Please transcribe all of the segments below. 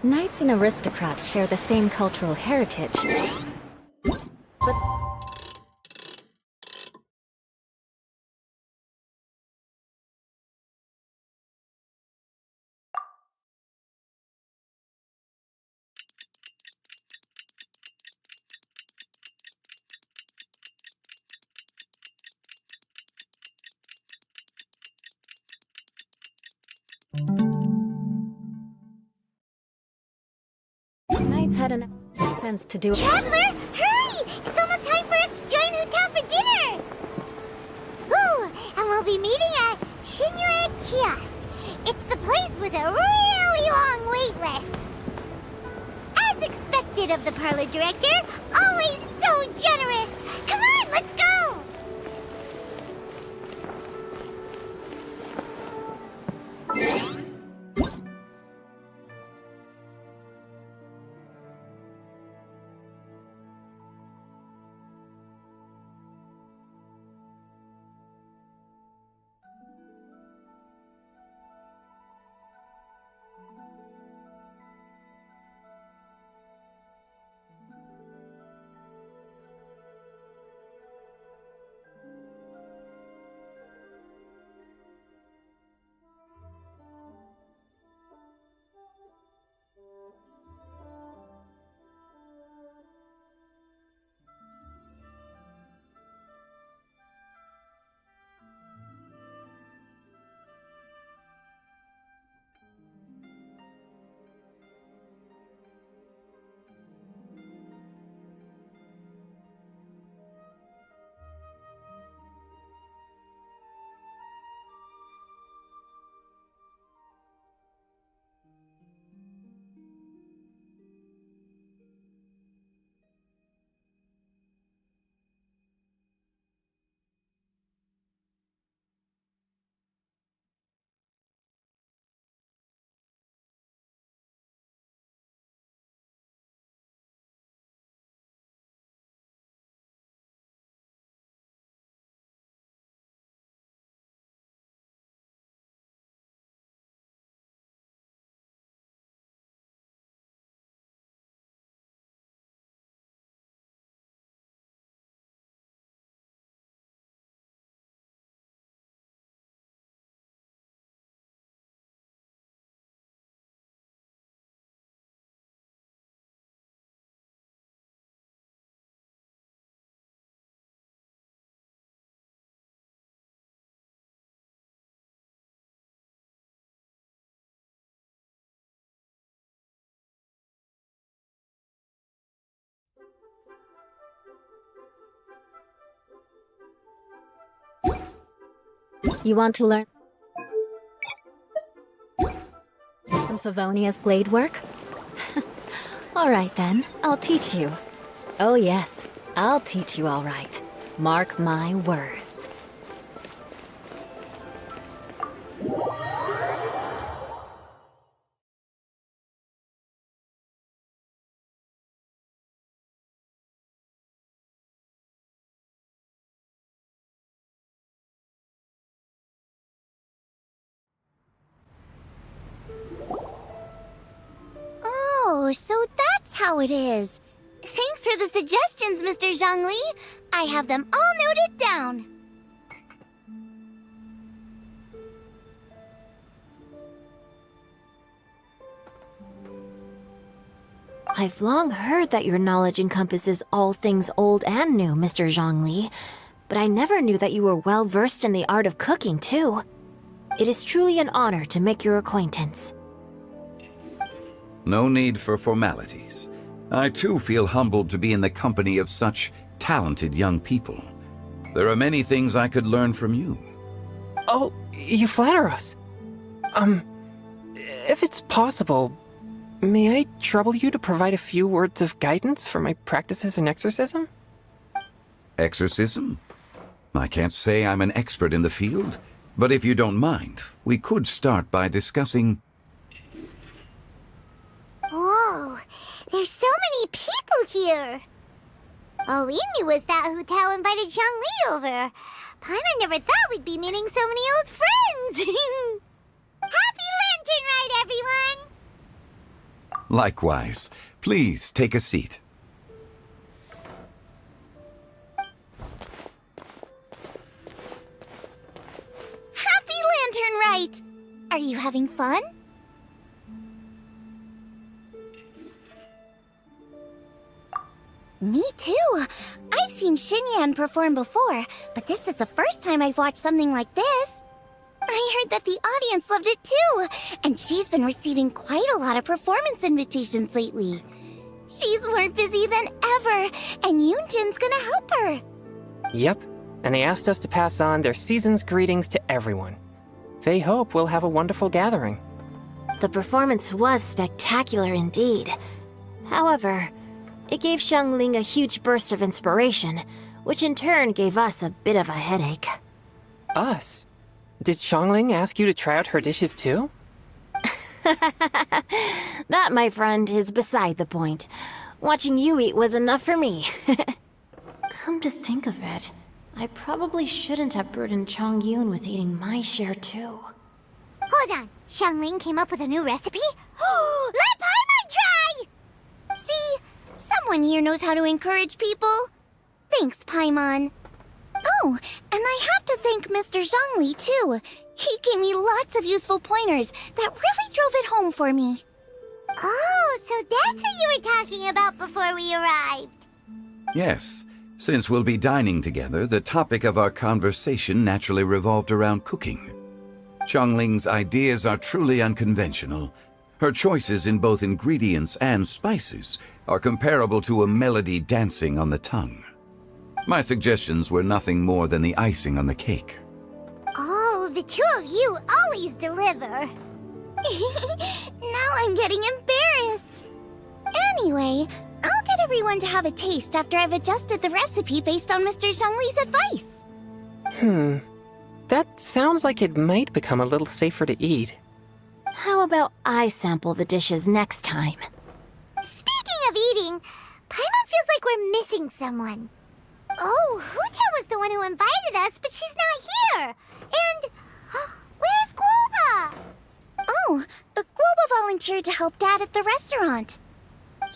Knights and aristocrats share the same cultural heritage. But Knights had enough sense to do it. Traveler, hurry! It's almost time for us to join Hotel for dinner! Ooh, and we'll be meeting at Shinue Kiosk. It's the place with a really long wait list. As expected of the parlor director, always so generous! Come on, let's go! You want to learn some Favonia's blade work? All right then, I'll teach you. Oh yes, I'll teach you all right. Mark my words. Oh, so that's how it is. Thanks for the suggestions, Mr. Zhongli. I have them all noted down. I've long heard that your knowledge encompasses all things old and new, Mr. Zhongli, but I never knew that you were well versed in the art of cooking, too. It is truly an honor to make your acquaintance. No need for formalities. I too feel humbled to be in the company of such talented young people. There are many things I could learn from you. Oh, you flatter us. If it's possible, may I trouble you to provide a few words of guidance for my practices in exorcism? Exorcism? I can't say I'm an expert in the field, but if you don't mind, we could start by discussing... Whoa, there's so many people here. All we knew was that Hotel invited Zhongli over. Paimon never thought we'd be meeting so many old friends! Happy Lantern Rite, everyone! Likewise. Please take a seat. Happy Lantern Rite! Are you having fun? Me too. I've seen Xinyan perform before, but this is the first time I've watched something like this. I heard that the audience loved it too, and she's been receiving quite a lot of performance invitations lately. She's more busy than ever, and Yoonjin's gonna help her. Yep, and they asked us to pass on their season's greetings to everyone. They hope we'll have a wonderful gathering. The performance was spectacular indeed. However, it gave Xiangling a huge burst of inspiration, which in turn gave us a bit of a headache. Us? Did Xiangling ask you to try out her dishes too? That, my friend, is beside the point. Watching you eat was enough for me. Come to think of it, I probably shouldn't have burdened Chongyun with eating my share too. Hold on, Xiangling came up with a new recipe? Let Paimon try! See? Someone here knows how to encourage people. Thanks, Paimon. Oh, and I have to thank Mr. Zhongli, too. He gave me lots of useful pointers that really drove it home for me. Oh, so that's what you were talking about before we arrived. Yes. Since we'll be dining together, the topic of our conversation naturally revolved around cooking. Xiangling's ideas are truly unconventional. Her choices in both ingredients and spices are comparable to a melody dancing on the tongue. My suggestions were nothing more than the icing on the cake. Oh, the two of you always deliver. Now I'm getting embarrassed. Anyway, I'll get everyone to have a taste after I've adjusted the recipe based on Mr. Zhongli's advice. That sounds like it might become a little safer to eat. How about I sample the dishes next time? Speaking of eating, Paimon feels like we're missing someone. Oh, Huta was the one who invited us, but she's not here. And where's Guoba? Oh, Guoba volunteered to help Dad at the restaurant.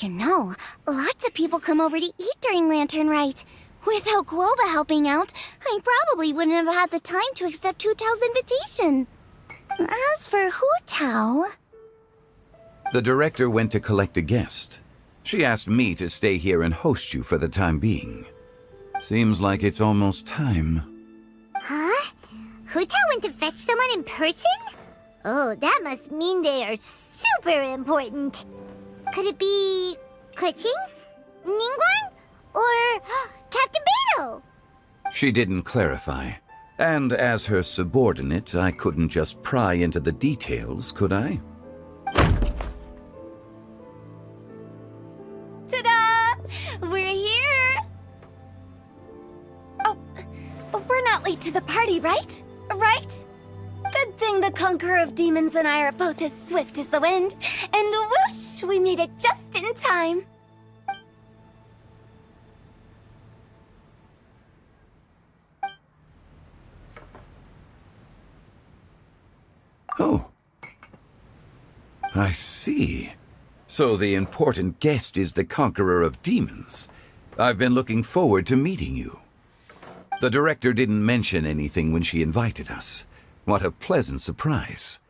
You know, lots of people come over to eat during Lantern Rite. Without Guoba helping out, I probably wouldn't have had the time to accept Hu Tao's invitation. As for Hu Tao... The director went to collect a guest. She asked me to stay here and host you for the time being. Seems like it's almost time. Huh? Hu Tao went to fetch someone in person? Oh, that must mean they are super important. Could it be... Keqing? Ningguang? Or Captain Beidou? She didn't clarify. And as her subordinate, I couldn't just pry into the details, could I? Ta-da! We're here! Oh, we're not late to the party, right? Right? Good thing the Conqueror of Demons and I are both as swift as the wind. And whoosh, we made it just in time. Oh. I see. So the important guest is the Conqueror of Demons. I've been looking forward to meeting you. The director didn't mention anything when she invited us. What a pleasant surprise.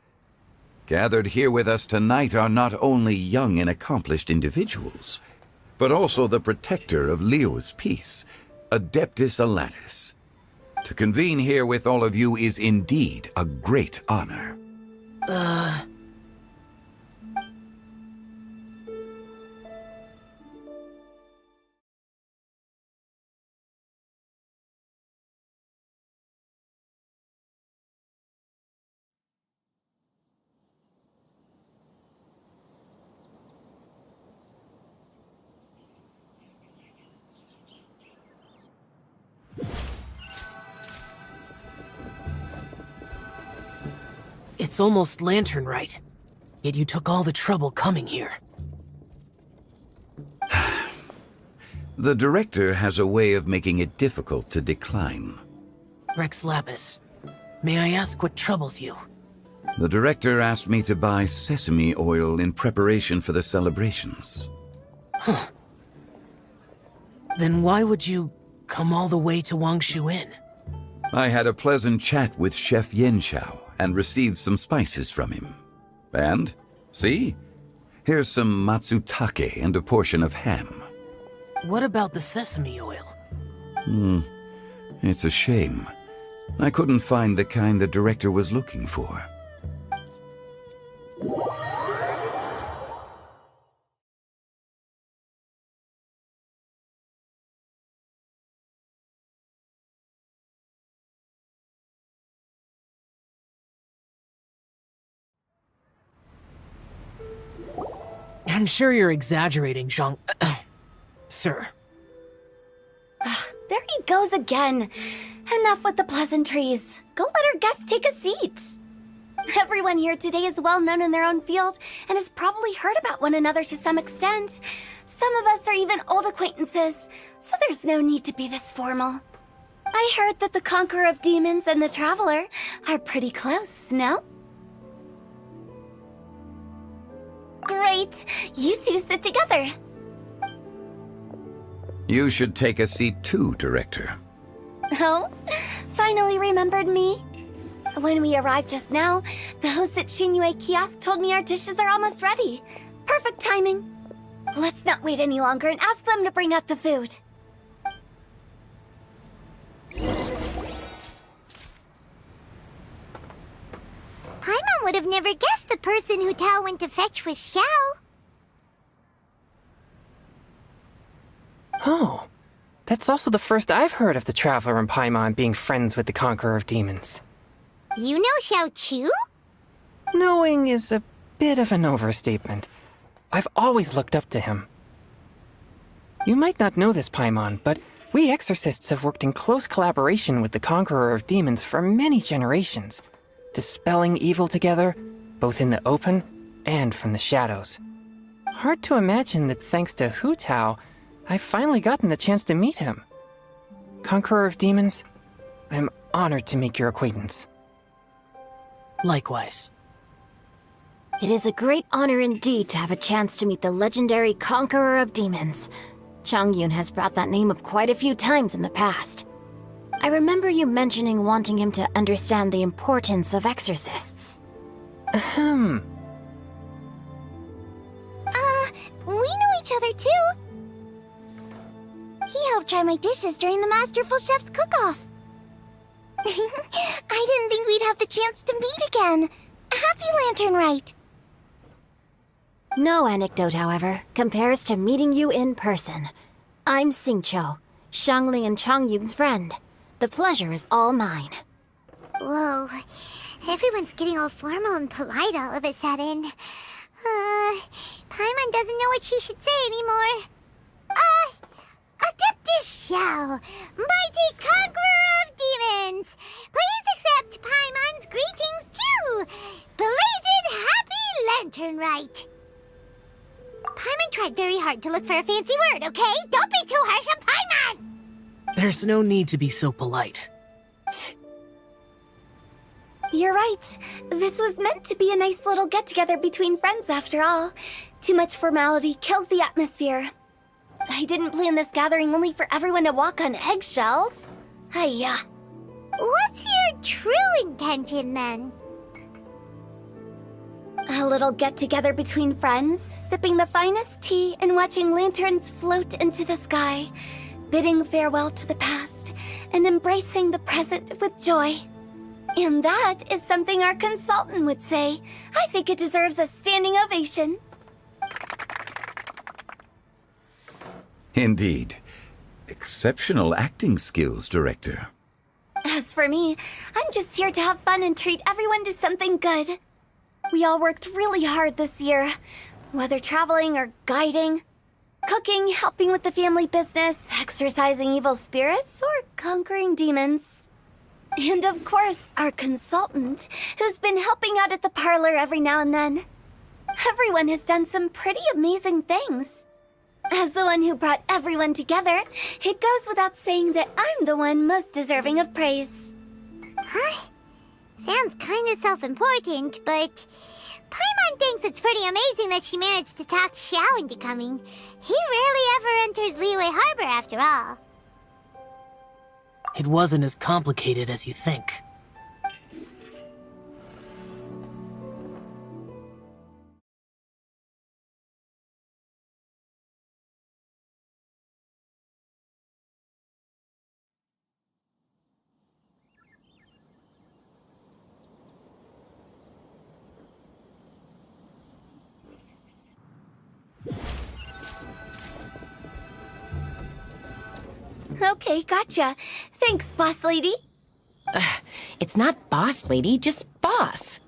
Gathered here with us tonight are not only young and accomplished individuals, but also the protector of Leo's peace, Adeptus Alatus. To convene here with all of you is indeed a great honor. It's almost Lantern Rite, yet you took all the trouble coming here. The director has a way of making it difficult to decline. Rex Lapis, may I ask what troubles you? The director asked me to buy sesame oil in preparation for the celebrations. Then why would you come all the way to Wangshu Inn? I had a pleasant chat with Chef Yenshao and received some spices from him. And, see? Here's some matsutake and a portion of ham. What about the sesame oil? It's a shame. I couldn't find the kind the director was looking for. I'm sure you're exaggerating, Zhang... Sir. There he goes again. Enough with the pleasantries. Go let our guests take a seat. Everyone here today is well known in their own field and has probably heard about one another to some extent. Some of us are even old acquaintances, so there's no need to be this formal. I heard that the Conqueror of Demons and the Traveler are pretty close, no? Great! You two sit together. You should take a seat too, Director. Oh, finally remembered me? When we arrived just now, the host at Shinue Kiosk told me our dishes are almost ready. Perfect timing. Let's not wait any longer and ask them to bring out the food. Paimon would have never guessed the person who Tao went to fetch was Xiao. Oh, that's also the first I've heard of the Traveler and Paimon being friends with the Conqueror of Demons. You know Xiao Chu? Knowing is a bit of an overstatement. I've always looked up to him. You might not know this, Paimon, but we exorcists have worked in close collaboration with the Conqueror of Demons for many generations, dispelling evil together, both in the open and from the shadows. Hard to imagine that thanks to Hu Tao, I've finally gotten the chance to meet him. Conqueror of Demons, I'm honored to make your acquaintance. Likewise. It is a great honor indeed to have a chance to meet the legendary Conqueror of Demons. Changyun has brought that name up quite a few times in the past. I remember you mentioning wanting him to understand the importance of exorcists. Ahem. We know each other too. He helped try my dishes during the Masterful Chef's cook-off. I didn't think we'd have the chance to meet again. Happy Lantern Rite. No anecdote, however, compares to meeting you in person. I'm Xingqiu, Shangling and Changyun's friend. The pleasure is all mine. Whoa, everyone's getting all formal and polite all of a sudden. Paimon doesn't know what she should say anymore. Adeptus Xiao, mighty conqueror of demons, please accept Paimon's greetings too. Belated Happy Lantern Rite. Paimon tried very hard to look for a fancy word, okay? Don't be too harsh on Paimon! There's no need to be so polite. You're right. This was meant to be a nice little get-together between friends after all. Too much formality kills the atmosphere. I didn't plan this gathering only for everyone to walk on eggshells. Hiya. What's your true intention then? A little get-together between friends, sipping the finest tea and watching lanterns float into the sky, bidding farewell to the past and embracing the present with joy. And that is something our consultant would say. I think it deserves a standing ovation. Indeed. Exceptional acting skills, Director. As for me, I'm just here to have fun and treat everyone to something good. We all worked really hard this year, whether traveling or guiding, cooking, helping with the family business, exorcising evil spirits, or conquering demons. And of course, our consultant, who's been helping out at the parlor every now and then. Everyone has done some pretty amazing things. As the one who brought everyone together, it goes without saying that I'm the one most deserving of praise. Huh? Sounds kinda self-important, but Paimon thinks it's pretty amazing that she managed to talk Xiao into coming. He rarely ever enters Liyue Harbor after all. It wasn't as complicated as you think. Okay, gotcha. Thanks, boss lady. It's not boss lady, just boss.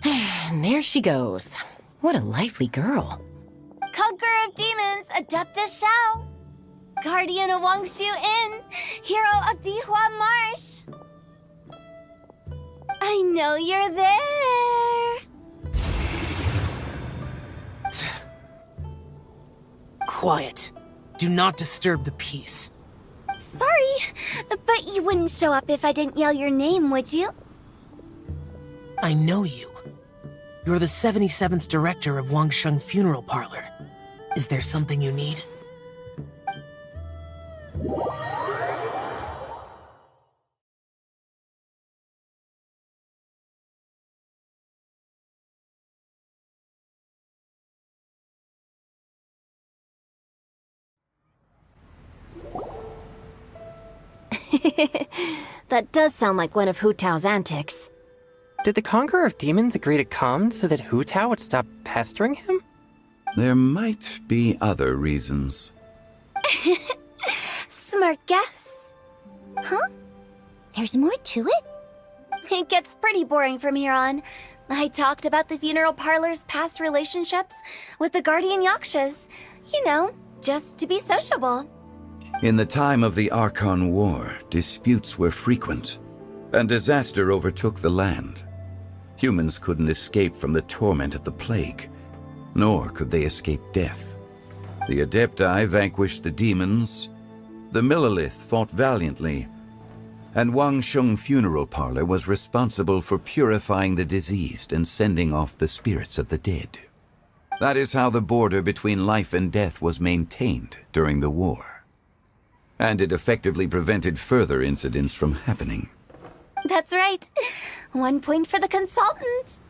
And there she goes. What a lively girl. Conqueror of Demons, Adeptus Xiao. Guardian of Wangshu Inn, hero of Dihua Marsh. I know you're there. Quiet. Do not disturb the peace. Sorry, but you wouldn't show up if I didn't yell your name, would you? I know you. You're the 77th director of Wangsheng Funeral Parlor. Is there something you need? That does sound like one of Hu Tao's antics. Did the Conqueror of Demons agree to come so that Hu Tao would stop pestering him? There might be other reasons. Smart guess. Huh? There's more to it? It gets pretty boring from here on. I talked about the funeral parlor's past relationships with the guardian yakshas. You know, just to be sociable. In the time of the Archon War, disputes were frequent, and disaster overtook the land. Humans couldn't escape from the torment of the plague, nor could they escape death. The Adepti vanquished the demons, the Millelith fought valiantly, and Wangsheng Funeral Parlor was responsible for purifying the diseased and sending off the spirits of the dead. That is how the border between life and death was maintained during the war. And it effectively prevented further incidents from happening. That's right. 1 point for the consultant.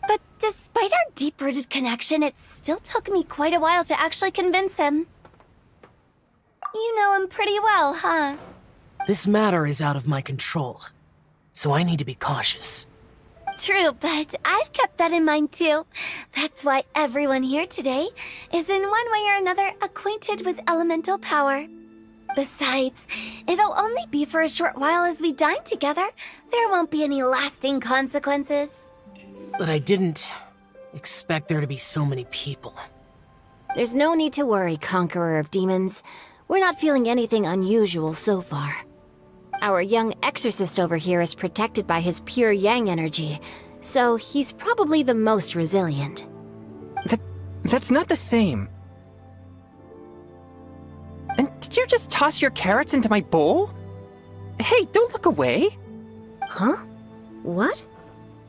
But despite our deep-rooted connection, it still took me quite a while to actually convince him. You know him pretty well, huh? This matter is out of my control, so I need to be cautious. True, but I've kept that in mind too. That's why everyone here today is in one way or another acquainted with elemental power. Besides, it'll only be for a short while as we dine together. There won't be any lasting consequences. But I didn't expect there to be so many people. There's no need to worry, Conqueror of Demons. We're not feeling anything unusual so far. Our young exorcist over here is protected by his pure yang energy, so he's probably the most resilient. That's not the same. And did you just toss your carrots into my bowl? Hey, don't look away! Huh? What?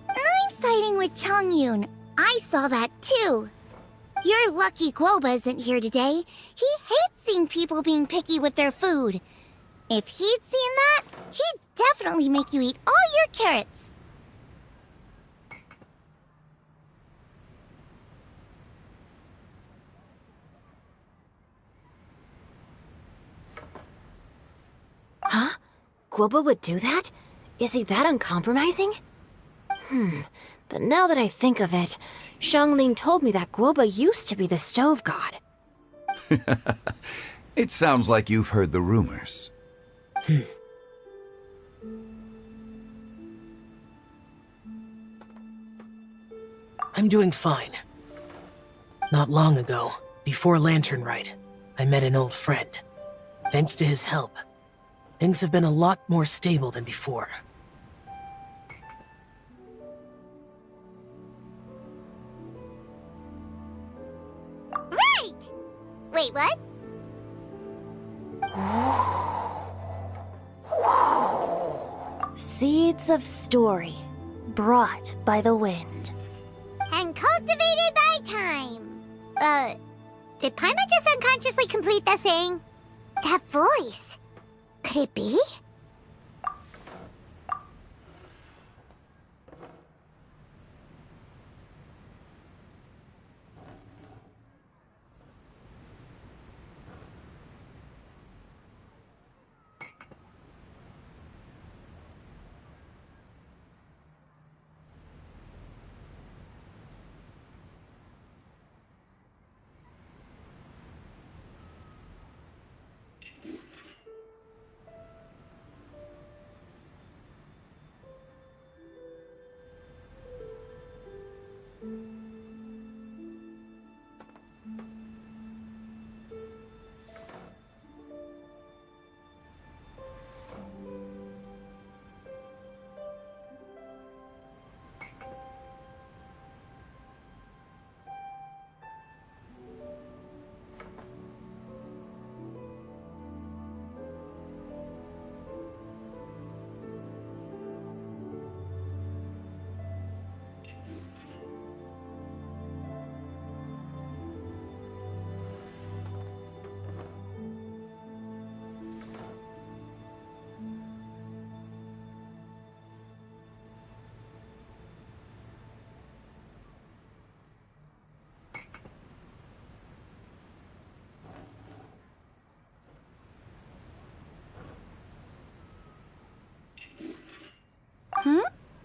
I'm siding with Chongyun. I saw that too. You're lucky Guoba isn't here today. He hates seeing people being picky with their food. If he'd seen that, he'd definitely make you eat all your carrots. Huh? Guoba would do that? Is he that uncompromising? But now that I think of it, Xiangling told me that Guoba used to be the stove god. It sounds like you've heard the rumors. I'm doing fine. Not long ago, before Lantern Rite, I met an old friend. Thanks to his help, things have been a lot more stable than before. Right! Wait, what? Seeds of story, brought by the wind. And cultivated by time. Did Paima just unconsciously complete the thing? That voice. Could it be?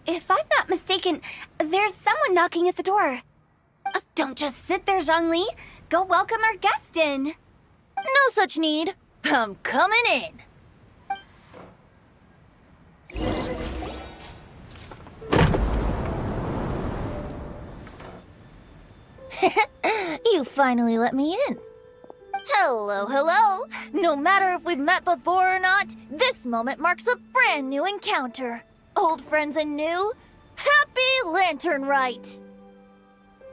If I'm not mistaken, there's someone knocking at the door. Don't just sit there, Zhongli. Go welcome our guest in. No such need. I'm coming in. You finally let me in. Hello, hello. No matter if we've met before or not, this moment marks a brand new encounter. Old friends and new. Happy Lantern Rite.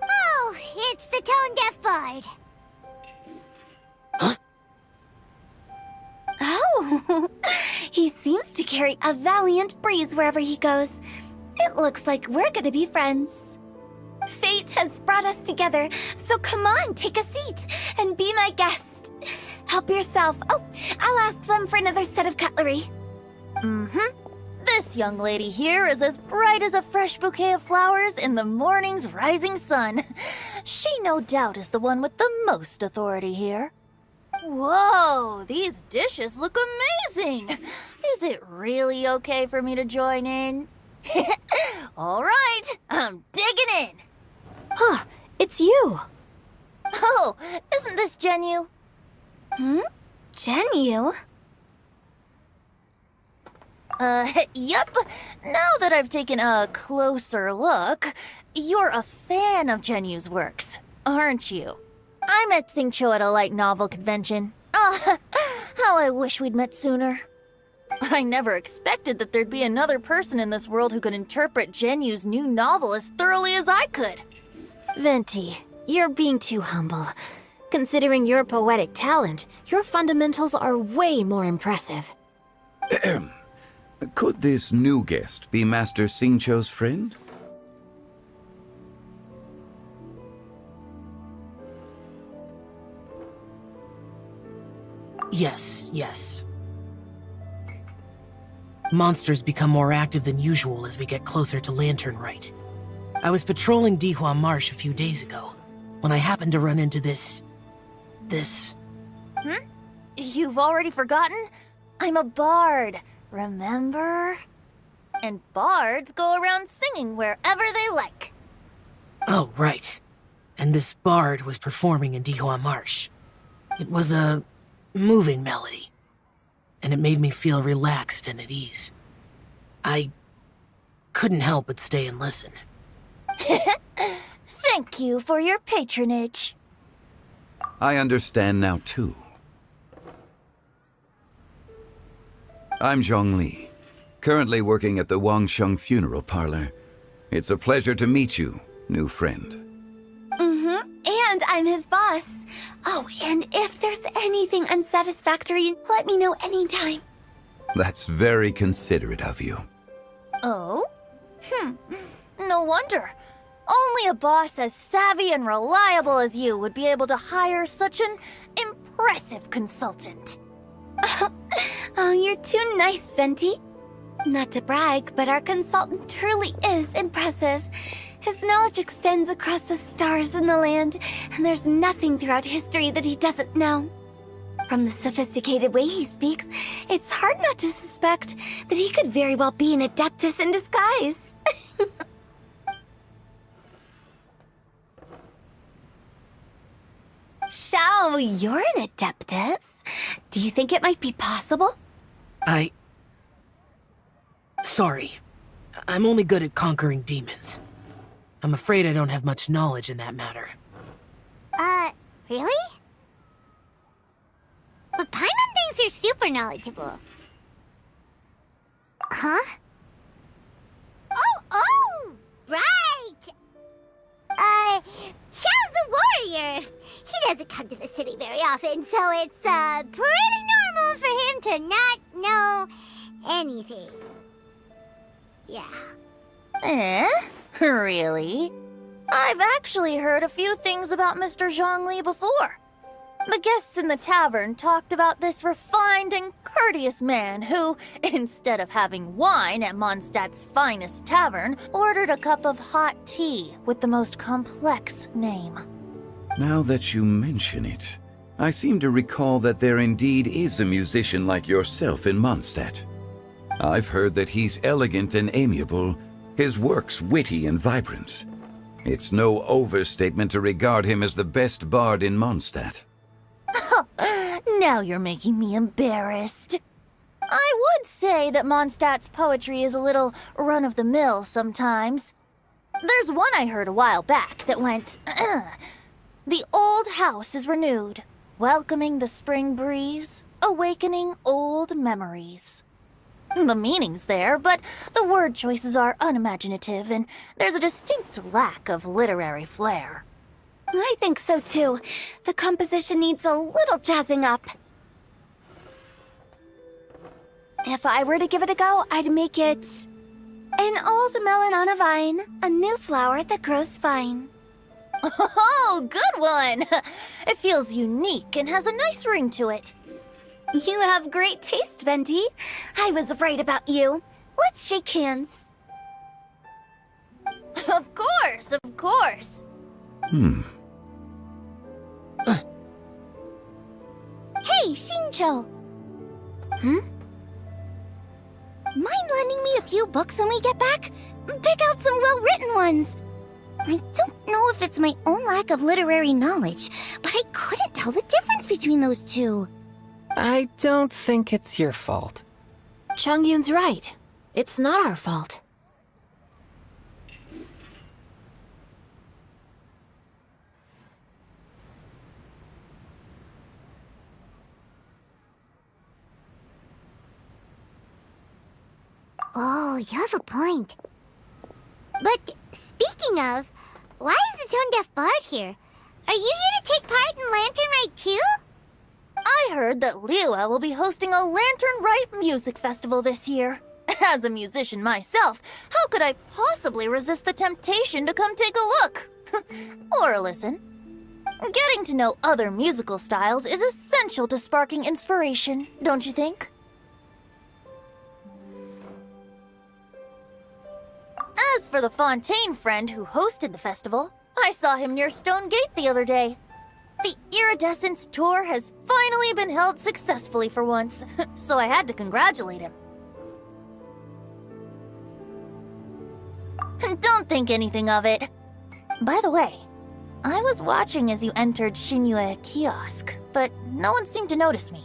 Oh, it's the tone-deaf bard. Oh, he seems to carry a valiant breeze wherever he goes. It looks like we're gonna be friends. Fate has brought us together, so come on, take a seat and be my guest. Help yourself. Oh, I'll ask them for another set of cutlery. This young lady here is as bright as a fresh bouquet of flowers in the morning's rising sun. She no doubt is the one with the most authority here. Whoa, these dishes look amazing! Is it really okay for me to join in? All right, I'm digging in. Huh, it's you. Oh, isn't this Genu? Genu? Yup. Now that I've taken a closer look, you're a fan of Genu's works, aren't you? I met Xingqiu at a light novel convention. Ah, how I wish we'd met sooner. I never expected that there'd be another person in this world who could interpret Genu's new novel as thoroughly as I could. Venti, you're being too humble. Considering your poetic talent, your fundamentals are way more impressive. Could this new guest be Master Xingqiu's friend? Yes. Monsters become more active than usual as we get closer to Lantern Rite. I was patrolling Dihua Marsh a few days ago, when I happened to run into this... You've already forgotten? I'm a bard, remember? And bards go around singing wherever they like. Oh, right. And this bard was performing in Dihua Marsh. It was a moving melody, and it made me feel relaxed and at ease. I couldn't help but stay and listen. Thank you for your patronage. I understand now, too. I'm Zhongli, currently working at the Wangsheng Funeral Parlor. It's a pleasure to meet you, new friend. And I'm his boss. Oh, and if there's anything unsatisfactory, let me know anytime. That's very considerate of you. Oh? No wonder. Only a boss as savvy and reliable as you would be able to hire such an impressive consultant. Oh, you're too nice, Venti. Not to brag, but our consultant truly is impressive. His knowledge extends across the stars and the land, and there's nothing throughout history that he doesn't know. From the sophisticated way he speaks, it's hard not to suspect that he could very well be an adeptus in disguise. Xiao, you're an adeptus. Do you think it might be possible? Sorry. I'm only good at conquering demons. I'm afraid I don't have much knowledge in that matter. Really? But Paimon thinks you're super knowledgeable. Huh? Oh! Right! Xiao's a warrior. He doesn't come to the city very often, so it's, pretty normal for him to not know anything. Yeah. Really? I've actually heard a few things about Mr. Zhongli before. The guests in the tavern talked about this refined and courteous man who, instead of having wine at Mondstadt's finest tavern, ordered a cup of hot tea with the most complex name. Now that you mention it, I seem to recall that there indeed is a musician like yourself in Mondstadt. I've heard that he's elegant and amiable, his works witty and vibrant. It's no overstatement to regard him as the best bard in Mondstadt. Now you're making me embarrassed. I would say that Mondstadt's poetry is a little run-of-the-mill sometimes. There's one I heard a while back that went, The old house is renewed, welcoming the spring breeze, awakening old memories. The meaning's there, but the word choices are unimaginative, and there's a distinct lack of literary flair. I think so too. The composition needs a little jazzing up. If I were to give it a go, I'd make it an old melon on a vine, a new flower that grows fine. Oh, good one! It feels unique and has a nice ring to it. You have great taste, Venti. I was right about you. Let's shake hands. Of course, of course. Hey, Xingqiu! Mind lending me a few books when we get back? Pick out some well-written ones. I don't know if it's my own lack of literary knowledge, but I couldn't tell the difference between those two. I don't think it's your fault. Chongyun's right. It's not our fault. Oh, you have a point. But speaking of, why is the tone-deaf bard here? Are you here to take part in Lantern Rite too? I heard that Liyue will be hosting a Lantern Rite music festival this year. As a musician myself, how could I possibly resist the temptation to come take a look? Or listen. Getting to know other musical styles is essential to sparking inspiration, don't you think? As for the Fontaine friend who hosted the festival, I saw him near Stone Gate the other day. The Iridescence tour has finally been held successfully for once, so I had to congratulate him. Don't think anything of it. By the way, I was watching as you entered Xinyue Kiosk, but no one seemed to notice me.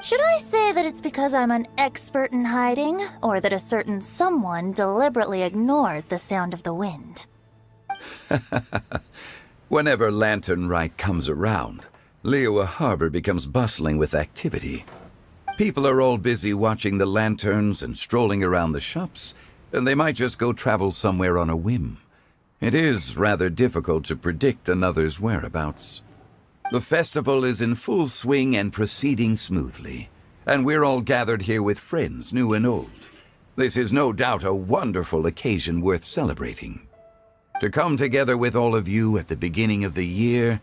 Should I say that it's because I'm an expert in hiding, or that a certain someone deliberately ignored the sound of the wind? Whenever Lantern Rite comes around, Liyue Harbor becomes bustling with activity. People are all busy watching the lanterns and strolling around the shops, and they might just go travel somewhere on a whim. It is rather difficult to predict another's whereabouts. The festival is in full swing and proceeding smoothly, and we're all gathered here with friends, new and old. This is no doubt a wonderful occasion worth celebrating. To come together with all of you at the beginning of the year,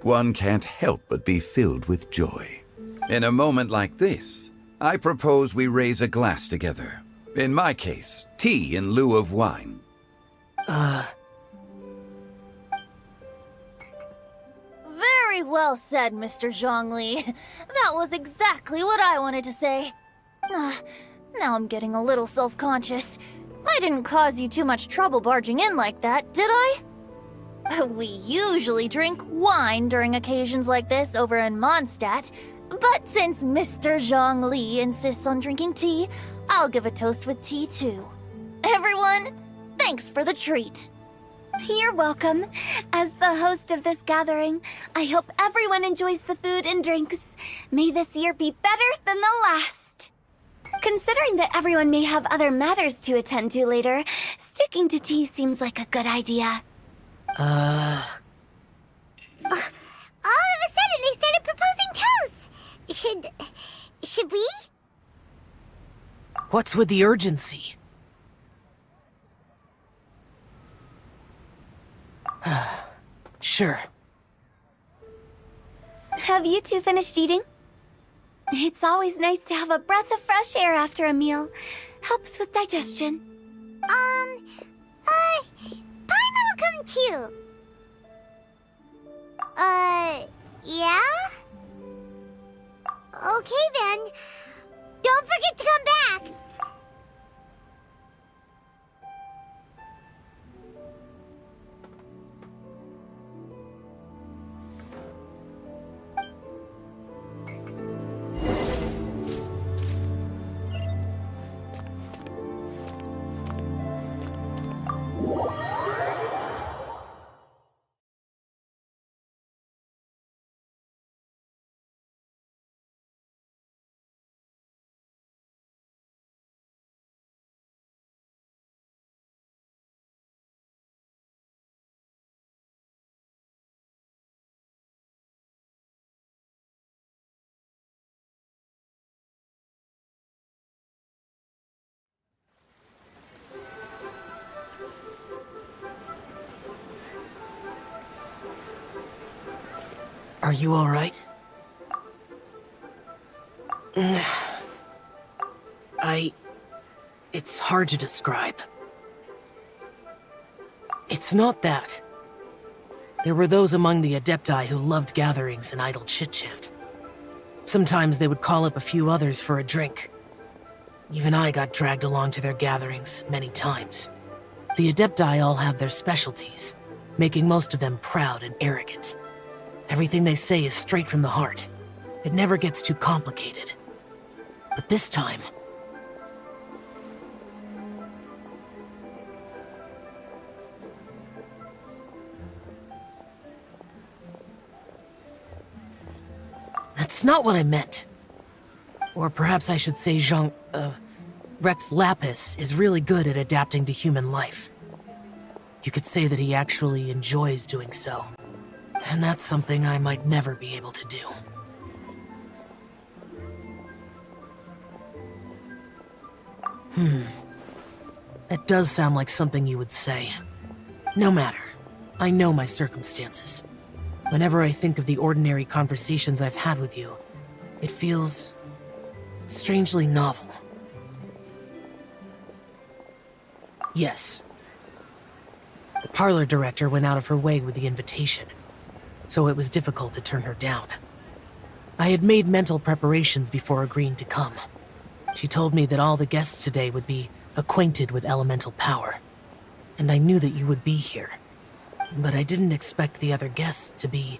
one can't help but be filled with joy. In a moment like this, I propose we raise a glass together. In my case, tea in lieu of wine. Very well said, Mr. Zhongli. That was exactly what I wanted to say. Now I'm getting a little self-conscious. I didn't cause you too much trouble barging in like that, did I? We usually drink wine during occasions like this over in Mondstadt, but since Mr. Zhongli insists on drinking tea, I'll give a toast with tea too. Everyone, thanks for the treat. You're welcome. As the host of this gathering, I hope everyone enjoys the food and drinks. May this year be better than the last. Considering that everyone may have other matters to attend to later, sticking to tea seems like a good idea. All of a sudden, they started proposing toasts. Should we? What's with the urgency? Sure. Have you two finished eating? It's always nice to have a breath of fresh air after a meal. Helps with digestion. Paimon will come too. Yeah? Okay then. Don't forget to come back. Are you all right? It's hard to describe. It's not that. There were those among the Adepti who loved gatherings and idle chit-chat. Sometimes they would call up a few others for a drink. Even I got dragged along to their gatherings many times. The Adepti all have their specialties, making most of them proud and arrogant. Everything they say is straight from the heart. It never gets too complicated. But this time... That's not what I meant. Or perhaps I should say Rex Lapis is really good at adapting to human life. You could say that he actually enjoys doing so. And that's something I might never be able to do. That does sound like something you would say. No matter. I know my circumstances. Whenever I think of the ordinary conversations I've had with you, it feels strangely novel. Yes. The parlor director went out of her way with the invitation, so it was difficult to turn her down. I had made mental preparations before agreeing to come. She told me that all the guests today would be acquainted with elemental power, and I knew that you would be here. But I didn't expect the other guests to be...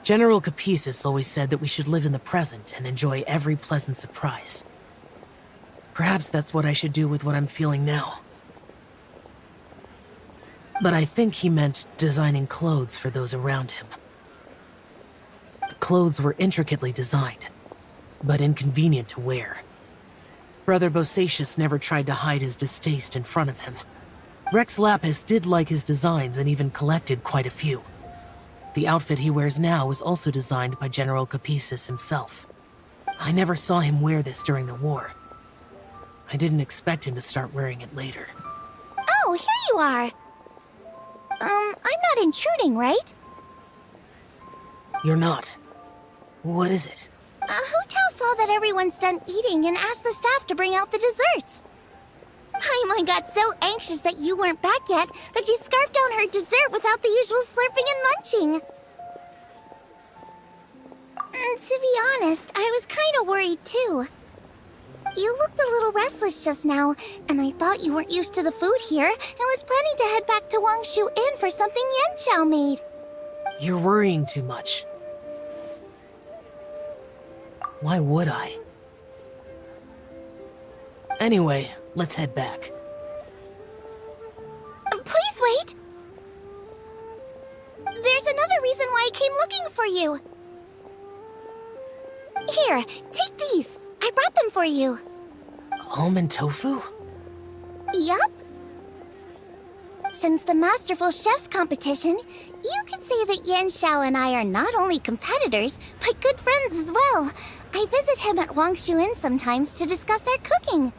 General Capisis always said that we should live in the present and enjoy every pleasant surprise. Perhaps that's what I should do with what I'm feeling now. But I think he meant designing clothes for those around him. The clothes were intricately designed, but inconvenient to wear. Brother Bosacius never tried to hide his distaste in front of him. Rex Lapis did like his designs and even collected quite a few. The outfit he wears now was also designed by General Capisis himself. I never saw him wear this during the war. I didn't expect him to start wearing it later. Oh, here you are. I'm not intruding, right? You're not. What is it? Hu Tao saw that everyone's done eating and asked the staff to bring out the desserts. Paimon got so anxious that you weren't back yet that she scarfed down her dessert without the usual slurping and munching. To be honest, I was kind of worried too. You looked a little restless just now, and I thought you weren't used to the food here and was planning to head back to Wangshu Inn for something Yanxiao made. You're worrying too much. Why would I? Anyway, let's head back. Please wait! There's another reason why I came looking for you. Here, take these. I brought them for you. Almond tofu? Yup. Since the Masterful Chef's competition, you could say that Yanxiao and I are not only competitors, but good friends as well. I visit him at Wangshu Inn sometimes to discuss our cooking.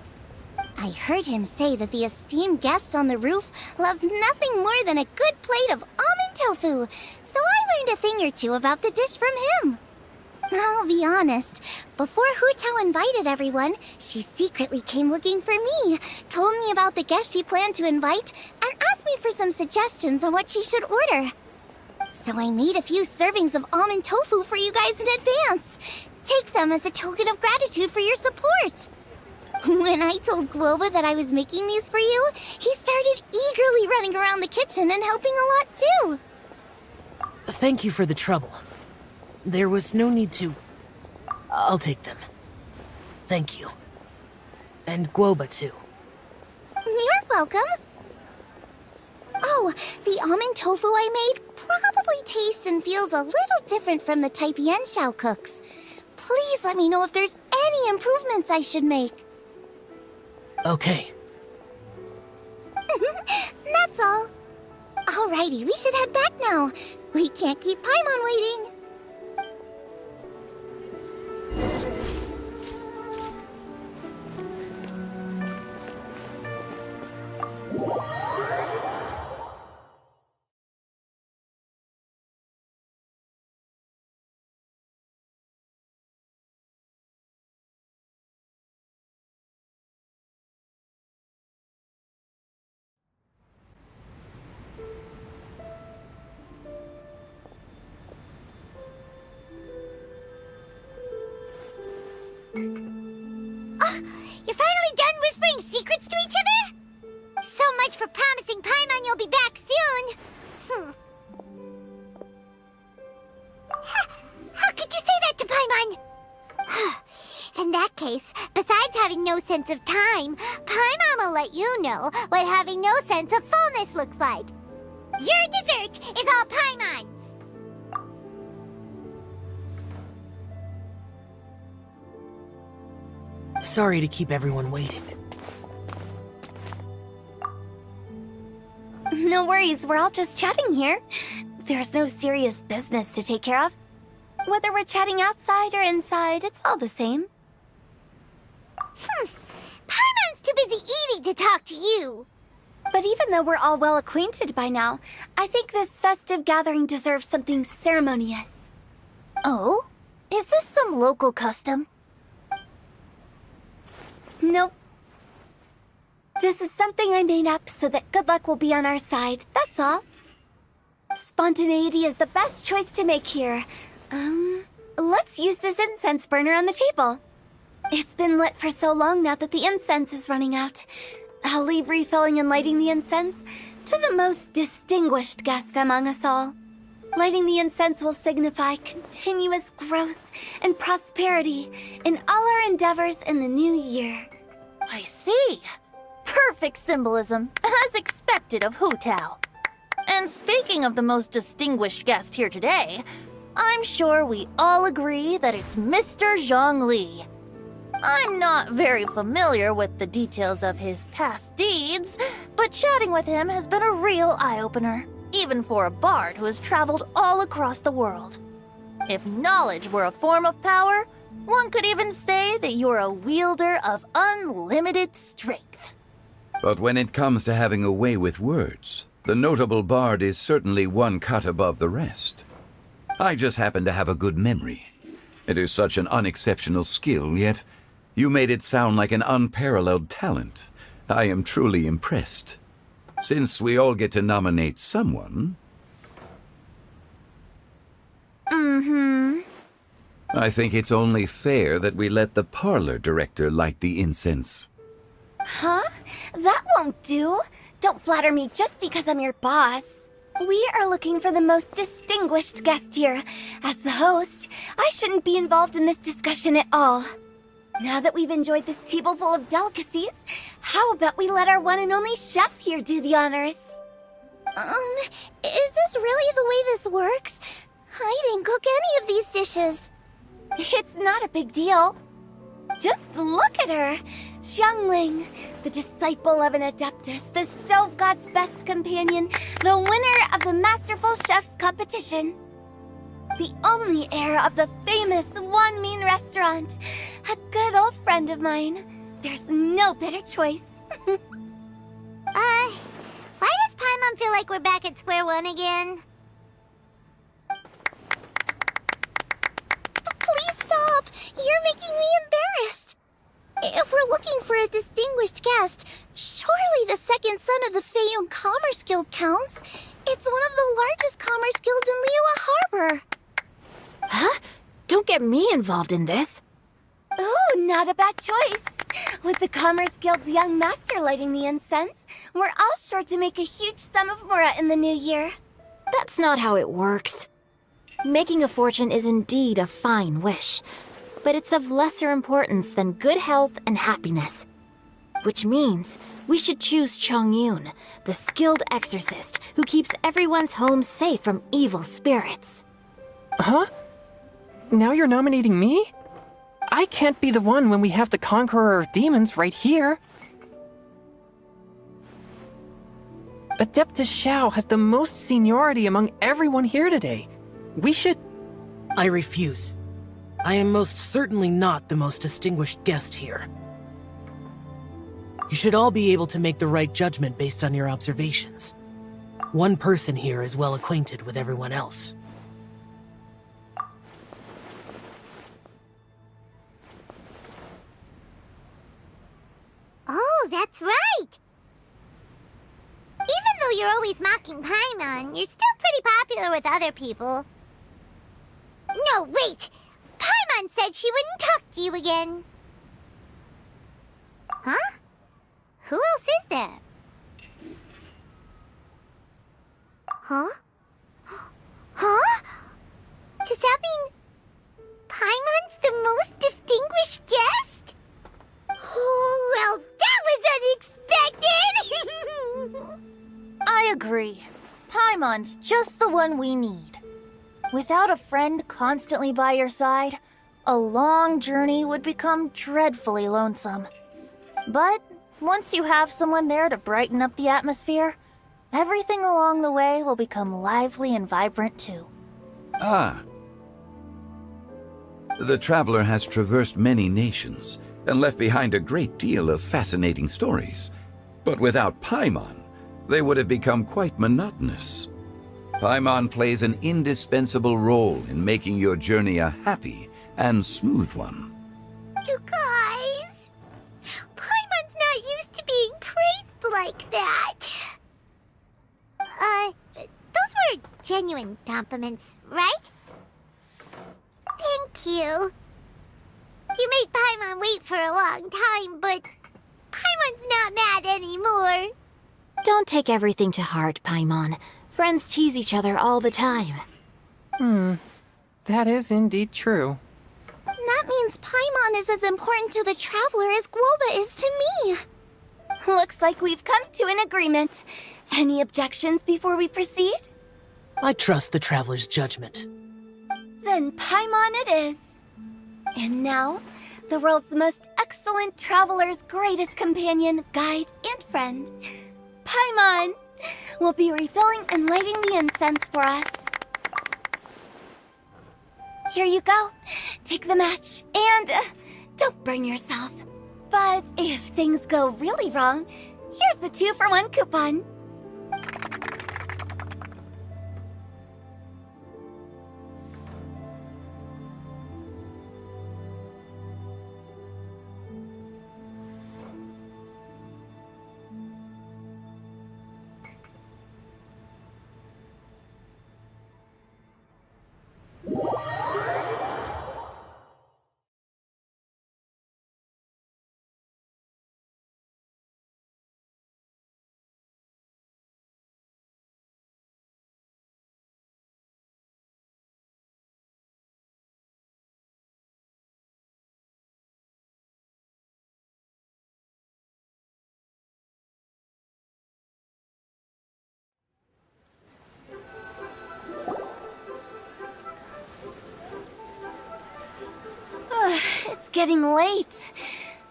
I heard him say that the esteemed guest on the roof loves nothing more than a good plate of almond tofu, so I learned a thing or two about the dish from him. I'll be honest, before Hu Tao invited everyone, she secretly came looking for me, told me about the guests she planned to invite, and asked me for some suggestions on what she should order. So I made a few servings of almond tofu for you guys in advance. Take them as a token of gratitude for your support. When I told Guoba that I was making these for you, he started eagerly running around the kitchen and helping a lot too. Thank you for the trouble. There was no need to... I'll take them. Thank you. And Guoba too. You're welcome. Oh, the almond tofu I made probably tastes and feels a little different from the type Yanxiao cooks. Please let me know if there's any improvements I should make. Okay. That's all. Alrighty, we should head back now. We can't keep Paimon waiting. You're finally done whispering secrets to each other? So much for promising Paimon you'll be back soon. How could you say that to Paimon? In that case, besides having no sense of time, Paimon will let you know what having no sense of fullness looks like. Your dessert is all Paimon's. Sorry to keep everyone waiting. No worries, we're all just chatting here. There's no serious business to take care of. Whether we're chatting outside or inside, it's all the same. Paimon's too busy eating to talk to you. But even though we're all well acquainted by now, I think this festive gathering deserves something ceremonious. Oh? Is this some local custom? Nope. This is something I made up so that good luck will be on our side, that's all. Spontaneity is the best choice to make here. Let's use this incense burner on the table. It's been lit for so long now that the incense is running out. I'll leave refilling and lighting the incense to the most distinguished guest among us all. Lighting the incense will signify continuous growth and prosperity in all our endeavors in the new year. I see. Perfect symbolism, as expected of Hu Tao. And speaking of the most distinguished guest here today, I'm sure we all agree that it's Mr. Zhongli. I'm not very familiar with the details of his past deeds, but chatting with him has been a real eye-opener, even for a bard who has traveled all across the world. If knowledge were a form of power, One could even say that you're a wielder of unlimited strength. But when it comes to having a way with words, the notable bard is certainly one cut above the rest. I just happen to have a good memory. It is such an unexceptional skill, yet you made it sound like an unparalleled talent. I am truly impressed. Since we all get to nominate someone... I think it's only fair that we let the parlor director light the incense. Huh? That won't do. Don't flatter me just because I'm your boss. We are looking for the most distinguished guest here. As the host, I shouldn't be involved in this discussion at all. Now that we've enjoyed this table full of delicacies, how about we let our one and only chef here do the honors? Is this really the way this works? I didn't cook any of these dishes. It's not a big deal. Just look at her. Xiangling, the disciple of an adeptus, the stove god's best companion, the winner of the Masterful Chef's competition. The only heir of the famous One Mean restaurant. A good old friend of mine. There's no better choice. Why does Paimon feel like we're back at square one again? Please stop! You're making me embarrassed! If we're looking for a distinguished guest, surely the second son of the Feiyun Commerce Guild counts. It's one of the largest commerce guilds in Liyue Harbor. Huh? Don't get me involved in this. Ooh, not a bad choice. With the Commerce Guild's young master lighting the incense, we're all sure to make a huge sum of mora in the new year. That's not how it works. Making a fortune is indeed a fine wish, but it's of lesser importance than good health and happiness. Which means we should choose Chongyun, the skilled exorcist who keeps everyone's home safe from evil spirits. Huh? Now you're nominating me? I can't be the one when we have the Conqueror of Demons right here. Adeptus Xiao has the most seniority among everyone here today. We should... I refuse. I am most certainly not the most distinguished guest here. You should all be able to make the right judgment based on your observations. One person here is well acquainted with everyone else. Oh, that's right! Even though you're always mocking Paimon, you're still pretty popular with other people. No, wait! Paimon said she wouldn't talk to you again. Huh? Who else is there? Huh? Huh? Does that mean Paimon's the most distinguished guest? Oh, well, that was unexpected! I agree. Paimon's just the one we need. Without a friend constantly by your side, a long journey would become dreadfully lonesome. But once you have someone there to brighten up the atmosphere, everything along the way will become lively and vibrant too. Ah. The traveler has traversed many nations and left behind a great deal of fascinating stories. But without Paimon, they would have become quite monotonous. Paimon plays an indispensable role in making your journey a happy and smooth one. You guys, Paimon's not used to being praised like that. Those were genuine compliments, right? Thank you. You made Paimon wait for a long time, but Paimon's not mad anymore. Don't take everything to heart, Paimon. Friends tease each other all the time. That is indeed true. That means Paimon is as important to the traveler as Guoba is to me. Looks like we've come to an agreement. Any objections before we proceed? I trust the traveler's judgment. Then Paimon it is. And now, the world's most excellent traveler's greatest companion, guide, and friend, Paimon, will be refilling and lighting the incense for us. Here you go. Take the match and don't burn yourself. But if things go really wrong, here's the 2-for-1 coupon. It's getting late.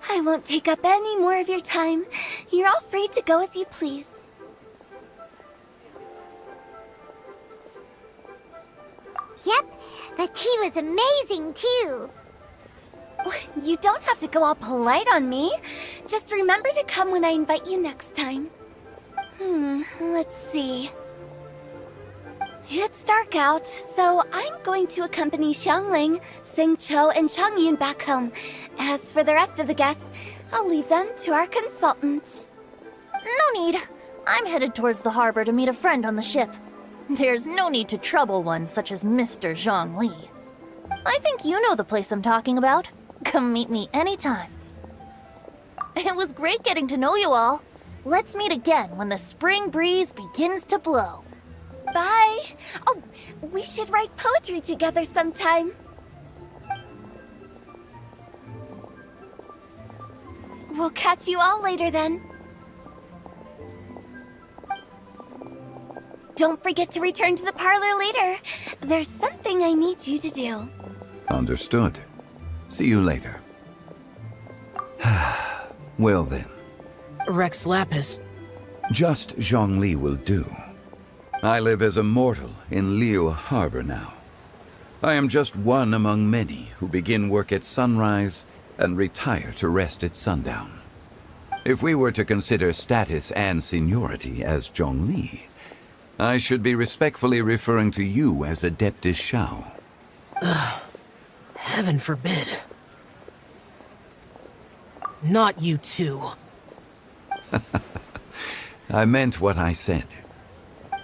I won't take up any more of your time. You're all free to go as you please. Yep, the tea was amazing too. You don't have to go all polite on me. Just remember to come when I invite you next time. Let's see. It's dark out, so I'm going to accompany Xiangling, Xingqiu, and Changyun back home. As for the rest of the guests, I'll leave them to our consultant. No need. I'm headed towards the harbor to meet a friend on the ship. There's no need to trouble one such as Mr. Zhongli. I think you know the place I'm talking about. Come meet me anytime. It was great getting to know you all. Let's meet again when the spring breeze begins to blow. Bye. Oh, we should write poetry together sometime. We'll catch you all later then. Don't forget to return to the parlor later. There's something I need you to do. Understood. See you later. Well then. Rex Lapis. Just Zhongli will do. I live as a mortal in Liu Harbor now. I am just one among many who begin work at sunrise and retire to rest at sundown. If we were to consider status and seniority as Zhongli, I should be respectfully referring to you as Adeptus Shao. Heaven forbid. Not you too. I meant what I said.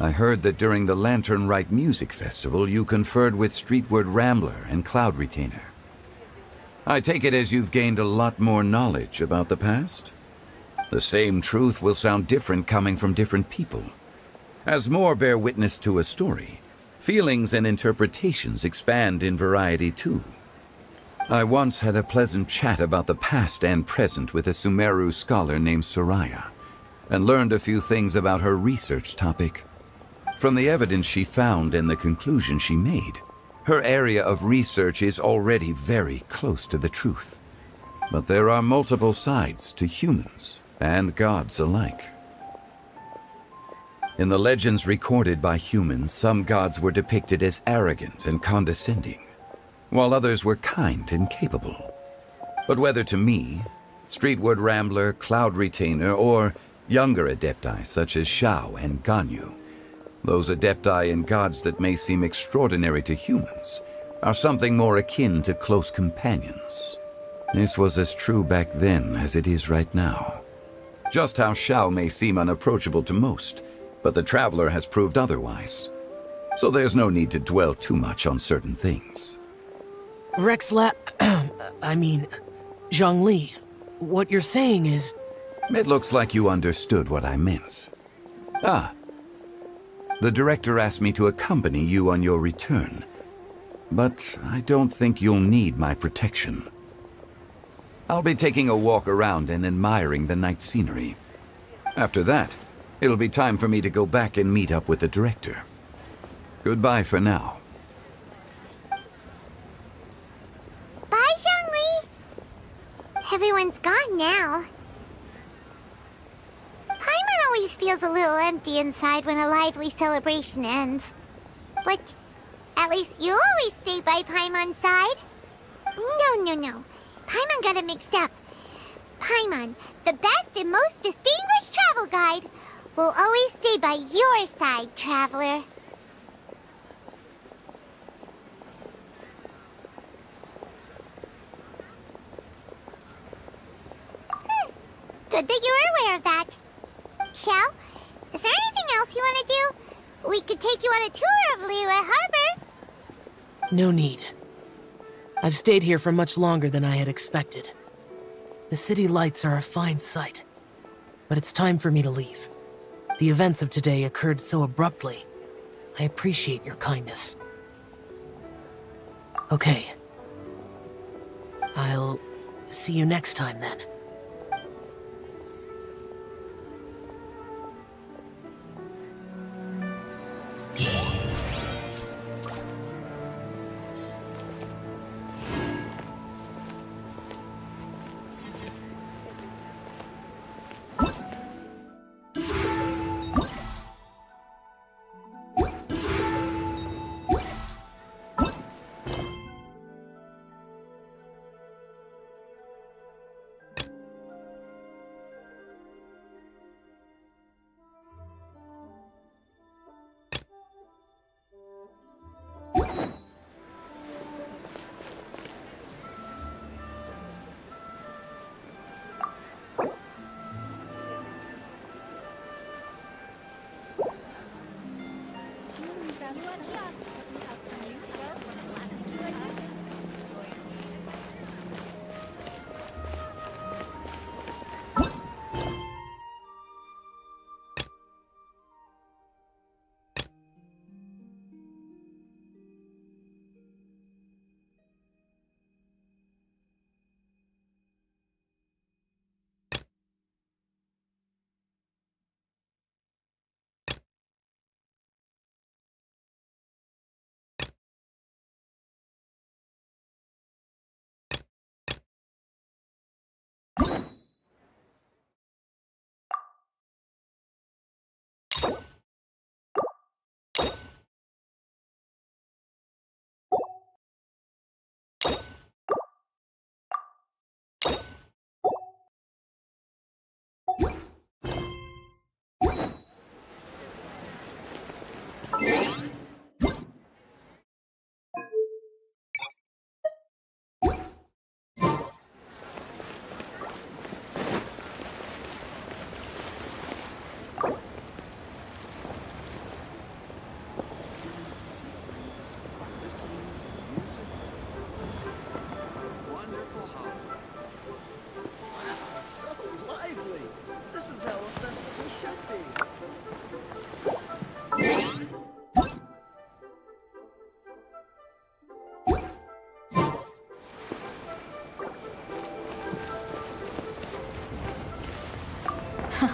I heard that during the Lantern Rite Music Festival, you conferred with Streetward Rambler and Cloud Retainer. I take it as you've gained a lot more knowledge about the past? The same truth will sound different coming from different people. As more bear witness to a story, feelings and interpretations expand in variety too. I once had a pleasant chat about the past and present with a Sumeru scholar named Soraya, and learned a few things about her research topic. From the evidence she found and the conclusion she made, her area of research is already very close to the truth. But there are multiple sides to humans and gods alike. In the legends recorded by humans, some gods were depicted as arrogant and condescending, while others were kind and capable. But whether to me, Streetward Rambler, Cloud Retainer, or younger adepti such as Shao and Ganyu, those adepti and gods that may seem extraordinary to humans are something more akin to close companions. This was as true back then as it is right now. Just how Shao may seem unapproachable to most, but the Traveler has proved otherwise. So there's no need to dwell too much on certain things. Zhongli, what you're saying is... It looks like you understood what I meant. The director asked me to accompany you on your return, but I don't think you'll need my protection. I'll be taking a walk around and admiring the night scenery. After that, it'll be time for me to go back and meet up with the director. Goodbye for now. Bye, Xiangli! Everyone's gone now. Paimon always feels a little empty inside when a lively celebration ends. But At least you always stay by Paimon's side. No. Paimon got it mixed up. Paimon, the best and most distinguished travel guide, will always stay by your side, traveler. Good that you're aware of that. Shell, is there anything else you want to do? We could take you on a tour of Liyue Harbor. No need. I've stayed here for much longer than I had expected. The city lights are a fine sight, but it's time for me to leave. The events of today occurred so abruptly. I appreciate your kindness. Okay. I'll see you next time then.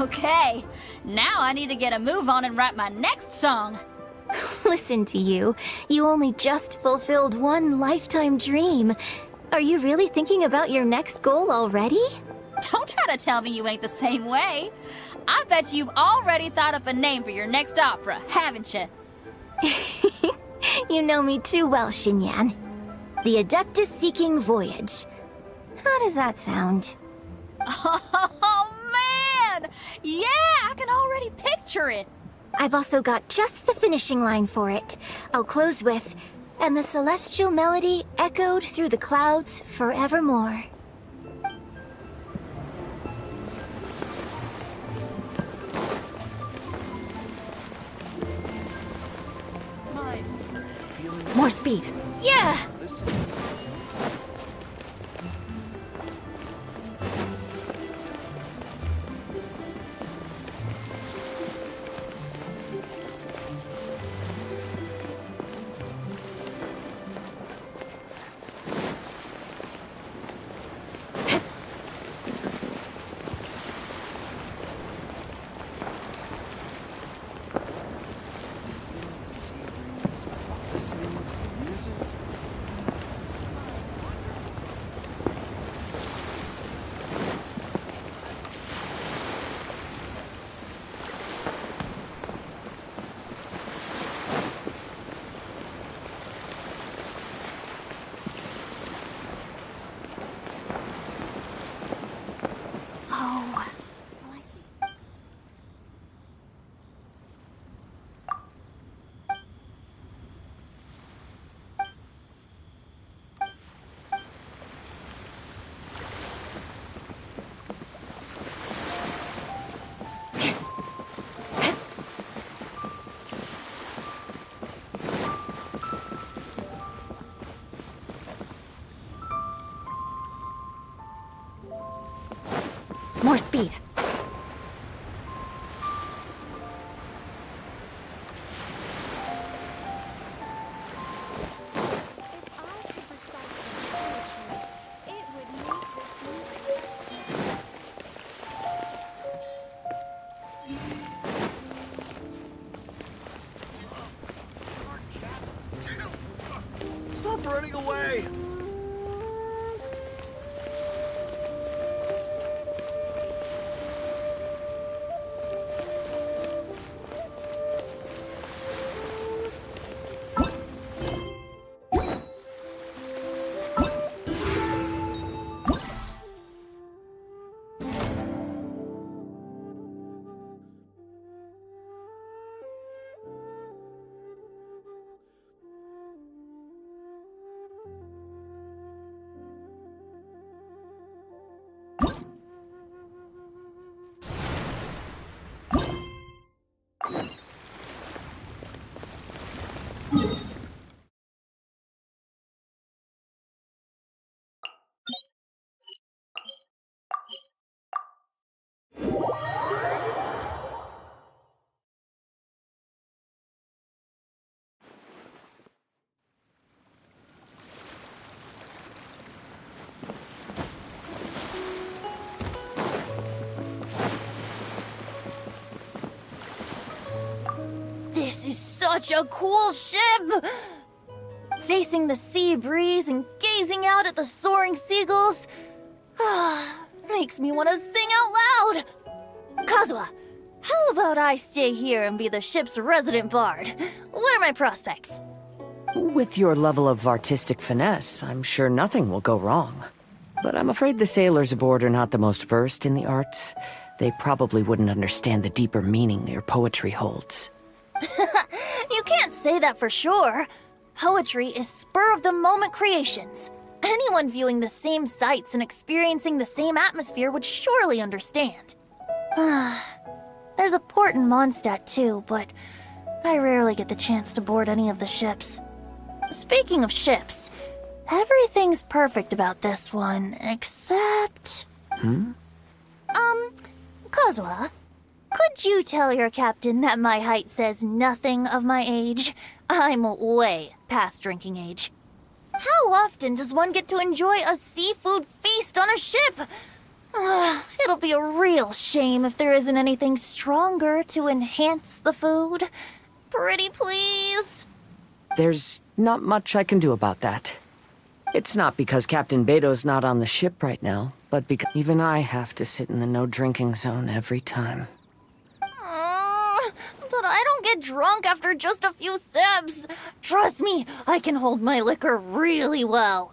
Okay, now I need to get a move on and write my next song. Listen to you. You only just fulfilled one lifetime dream. Are you really thinking about your next goal already? Don't try to tell me you ain't the same way. I bet you've already thought up a name for your next opera, haven't you? You know me too well, Xinyan. The Adeptus Seeking Voyage. How does that sound? Oh, man! Yeah, I can already picture it. I've also got just the finishing line for it. I'll close with, "And the celestial melody echoed through the clouds forevermore." More speed. Yeah! More speed. Stop running away! This is such a cool ship! Facing the sea breeze and gazing out at the soaring seagulls makes me want to sing out loud! Kazuha, how about I stay here and be the ship's resident bard? What are my prospects? With your level of artistic finesse, I'm sure nothing will go wrong. But I'm afraid the sailors aboard are not the most versed in the arts. They probably wouldn't understand the deeper meaning your poetry holds. You can't say that for sure. Poetry is spur-of-the-moment creations. Anyone viewing the same sights and experiencing the same atmosphere would surely understand. There's a port in Mondstadt too, but I rarely get the chance to board any of the ships. Speaking of ships, everything's perfect about this one, except... Kazuha, could you tell your captain that my height says nothing of my age? I'm way past drinking age. How often does one get to enjoy a seafood feast on a ship? It'll be a real shame if there isn't anything stronger to enhance the food. Pretty please? There's not much I can do about that. It's not because Captain Beto's not on the ship right now, but because even I have to sit in the no-drinking zone every time. But I don't get drunk after just a few sips. Trust me, I can hold my liquor really well.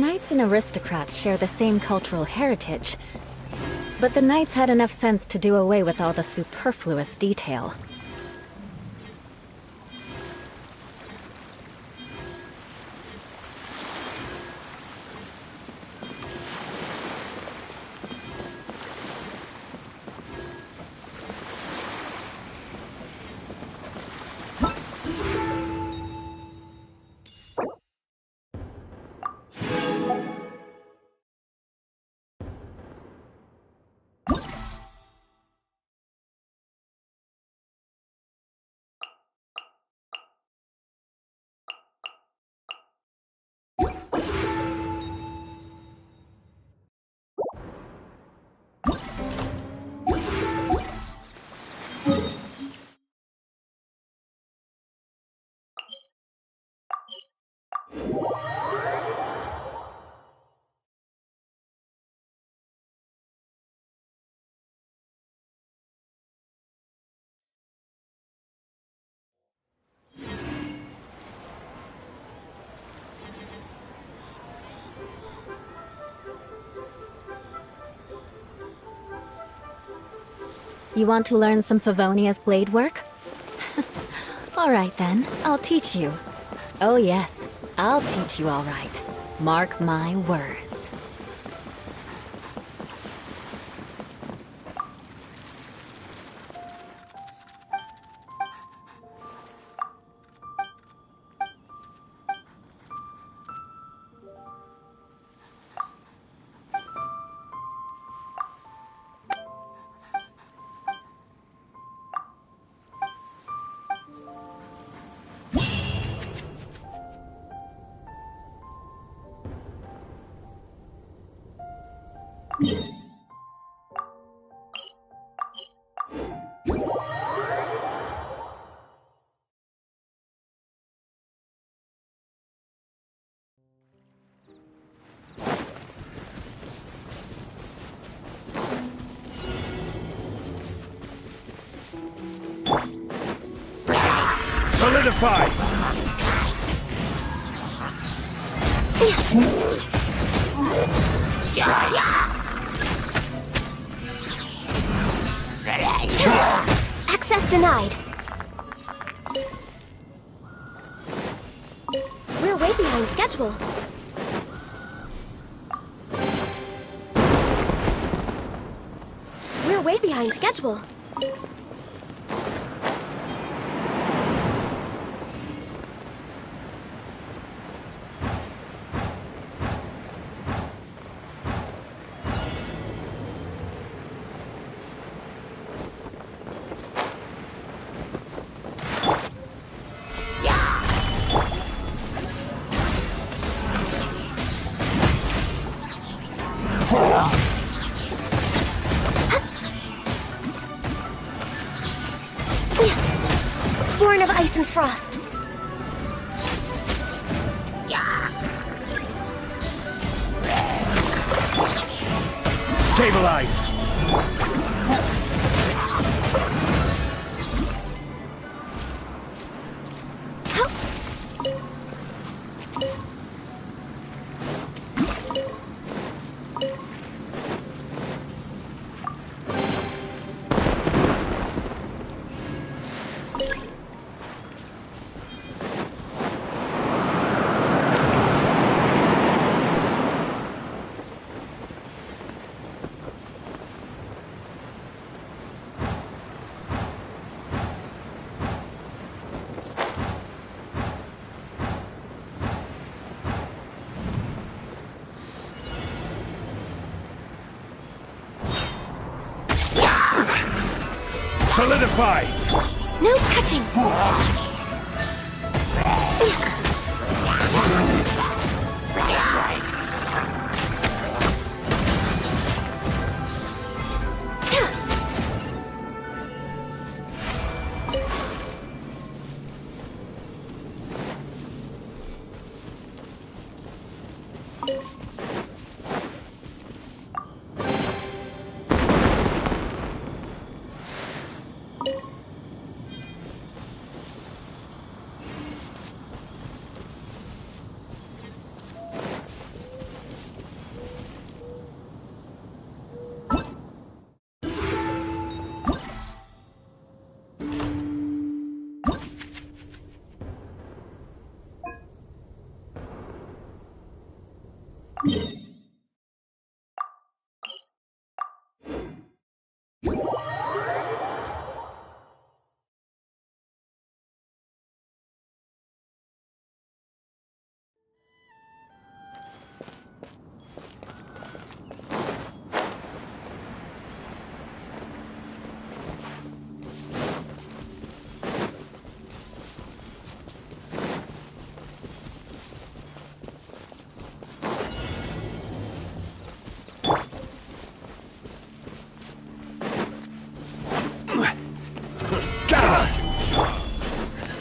Knights and aristocrats share the same cultural heritage, but the knights had enough sense to do away with all the superfluous detail. You want to learn some Favonia's blade work? Alright then, I'll teach you. Oh yes, I'll teach you alright. Mark my words. Solidify! Access denied. We're way behind schedule. We're way behind schedule. Born of ice and frost. Stabilize! Solidify! No touching!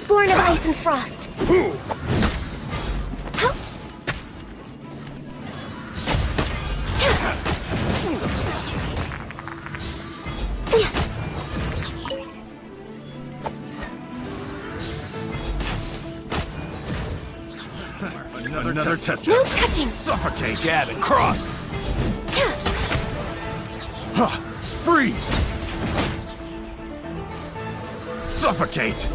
Born of ice and frost. Another test. No touching. Suffocate. Jab and cross. Freeze. Suffocate.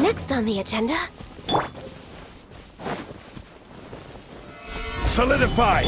Next on the agenda. Solidify.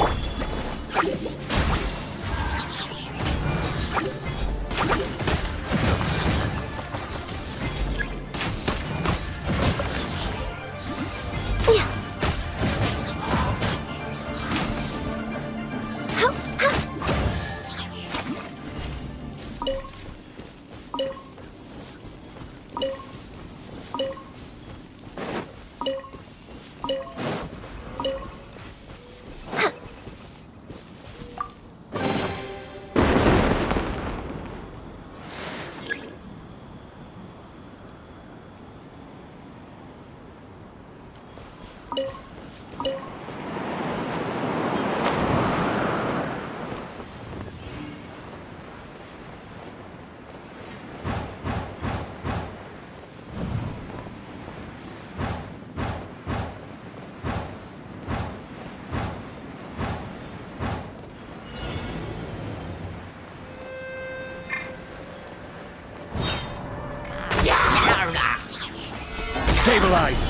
Stabilize!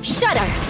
Shudder!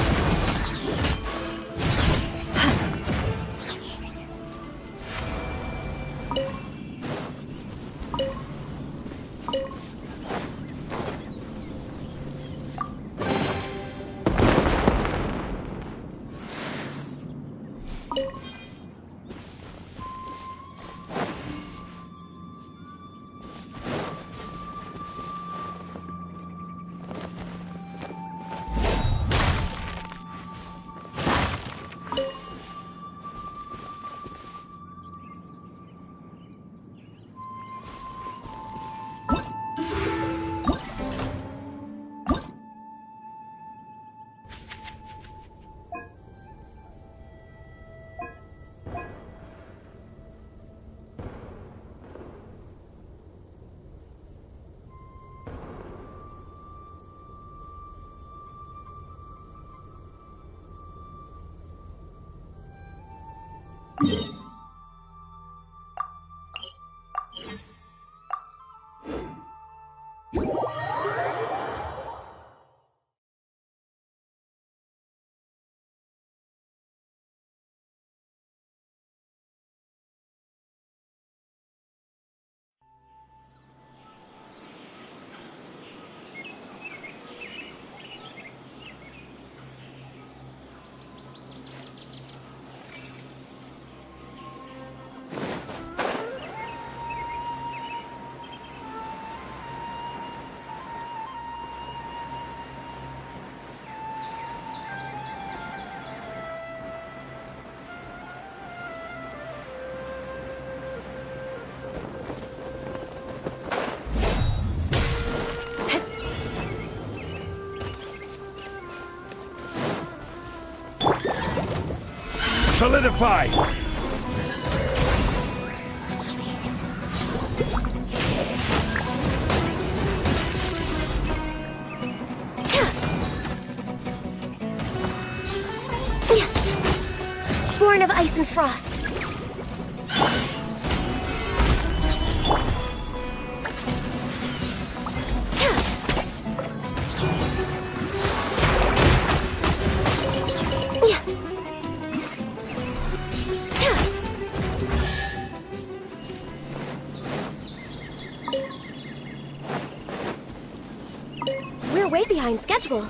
Solidify! Born of ice and frost. We're way behind schedule.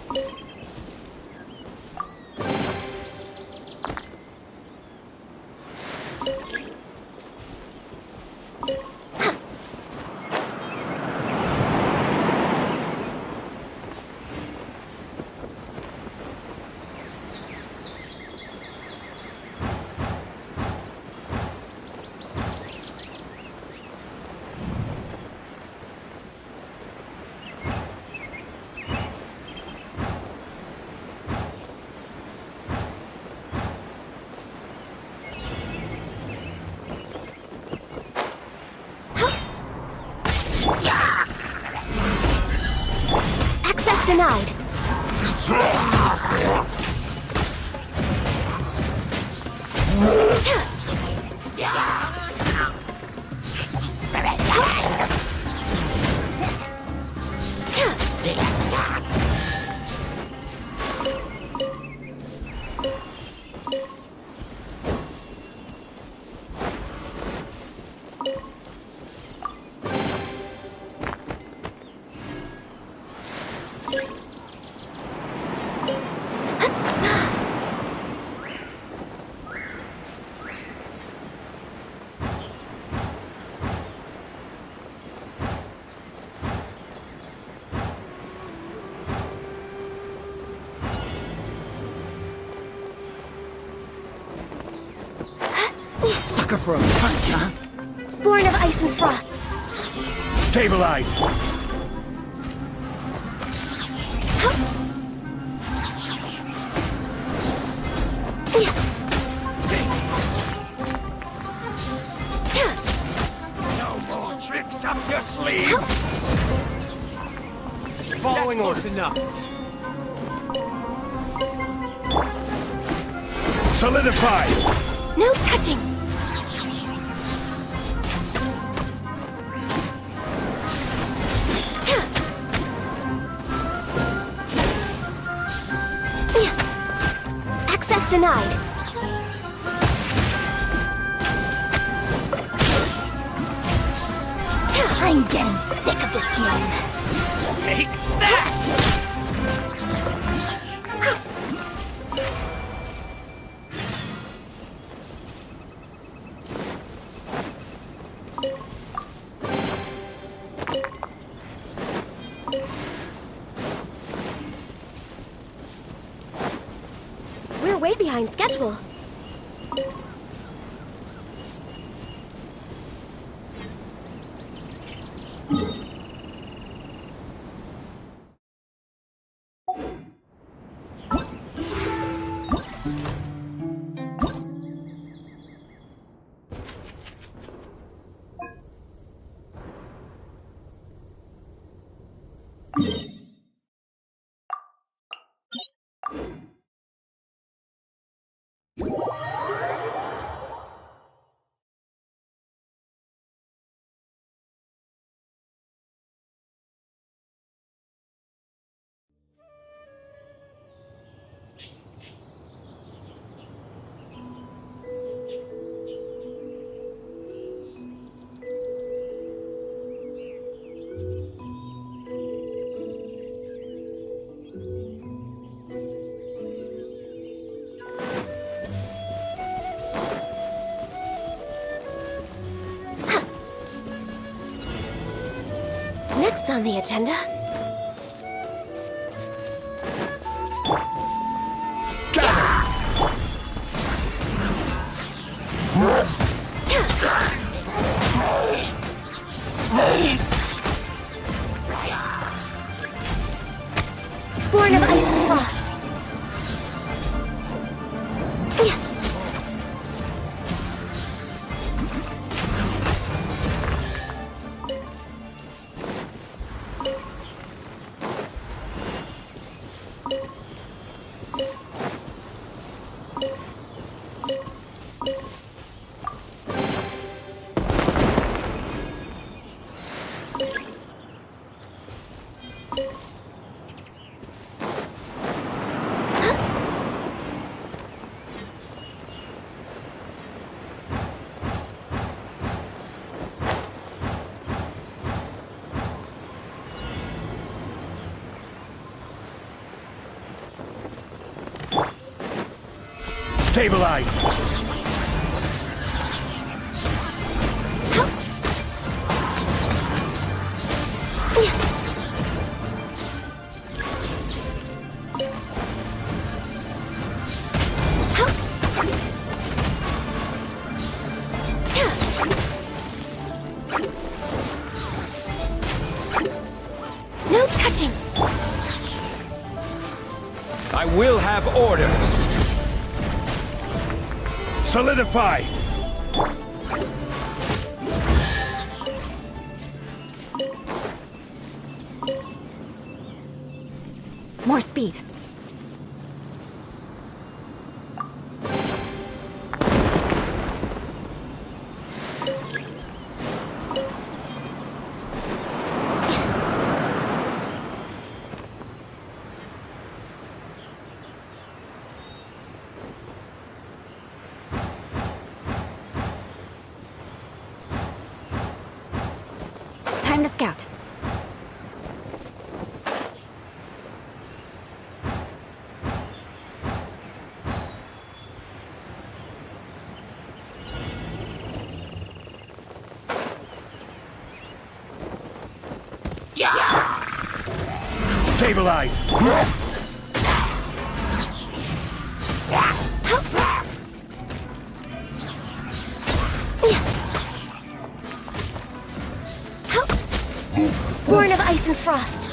Access denied. Sucker for a punch, huh? Born of ice and frost. Stabilize! No more tricks up your sleeve! Following orders enough. Solidify! No touching. Access denied. I'm getting sick of this game. Take that! We're way behind schedule. Next on the agenda. Born of ice and frost. Stabilize! No touching! I will have order. Solidify! More speed. Time to scout. Stabilize! Born of ice and frost.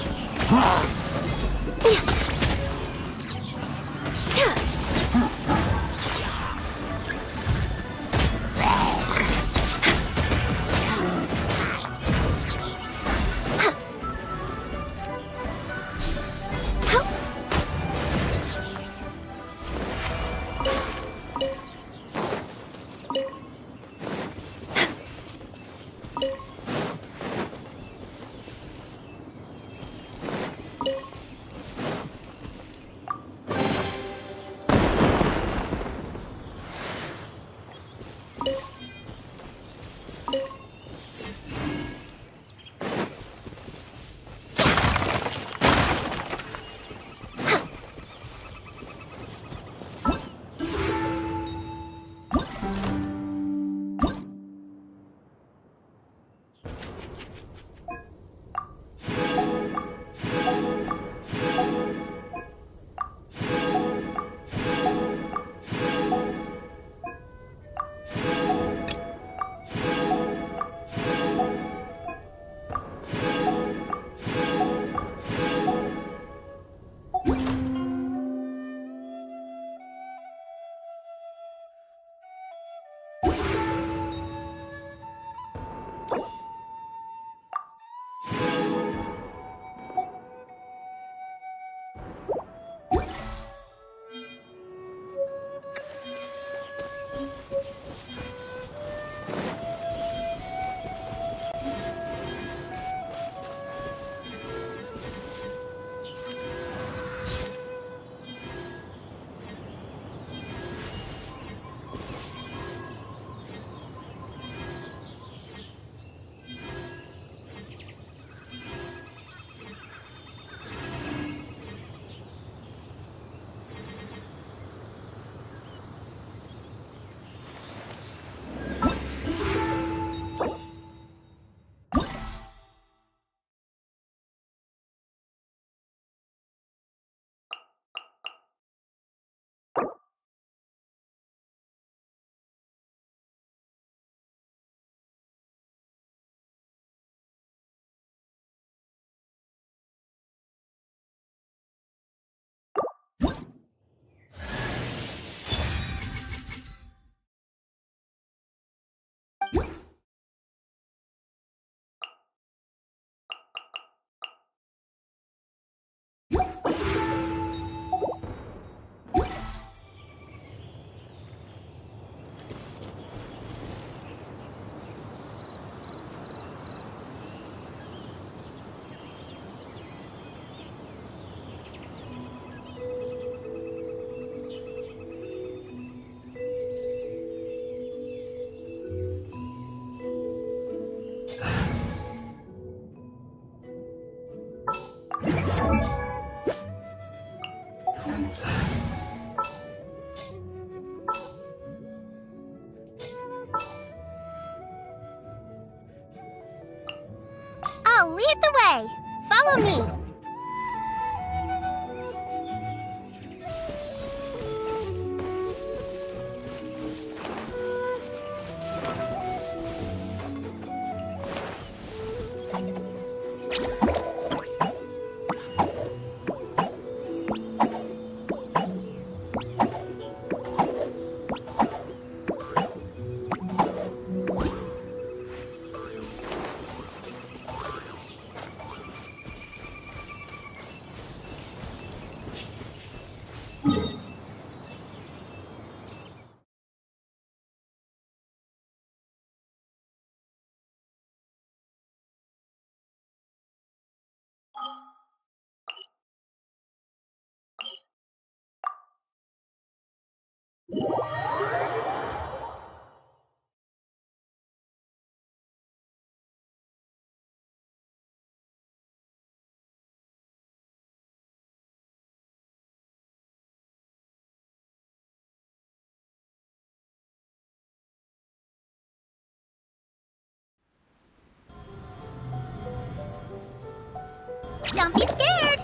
I'll lead the way. Follow me. Don't be scared!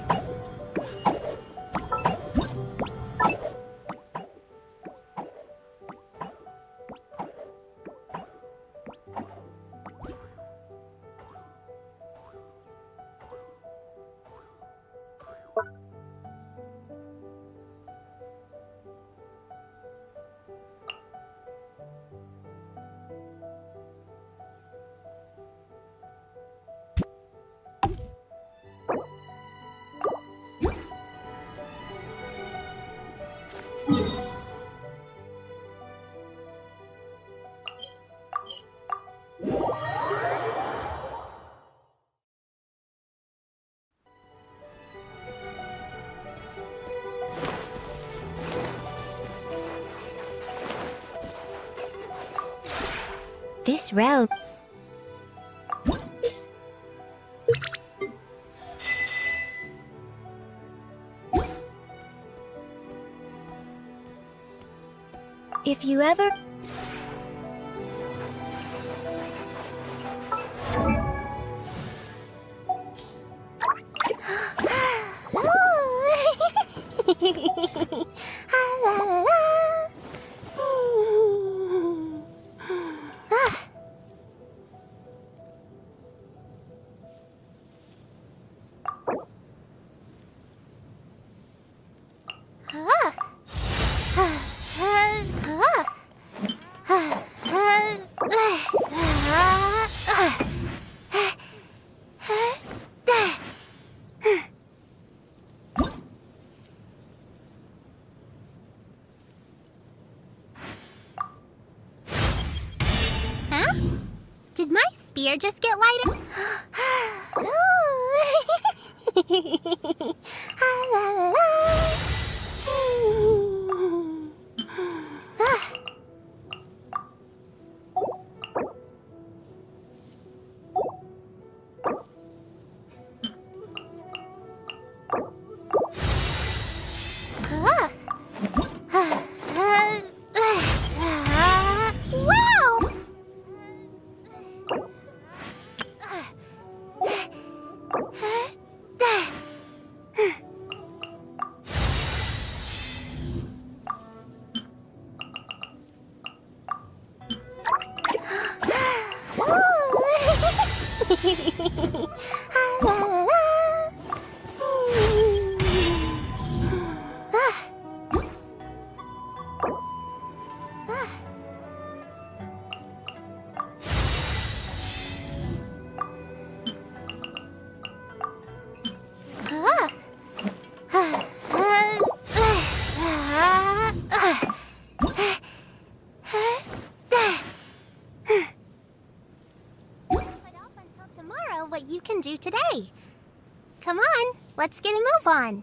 This road. If you ever... Did my spear just get lighted? Wow! What you can do today. Come on, let's get a move on.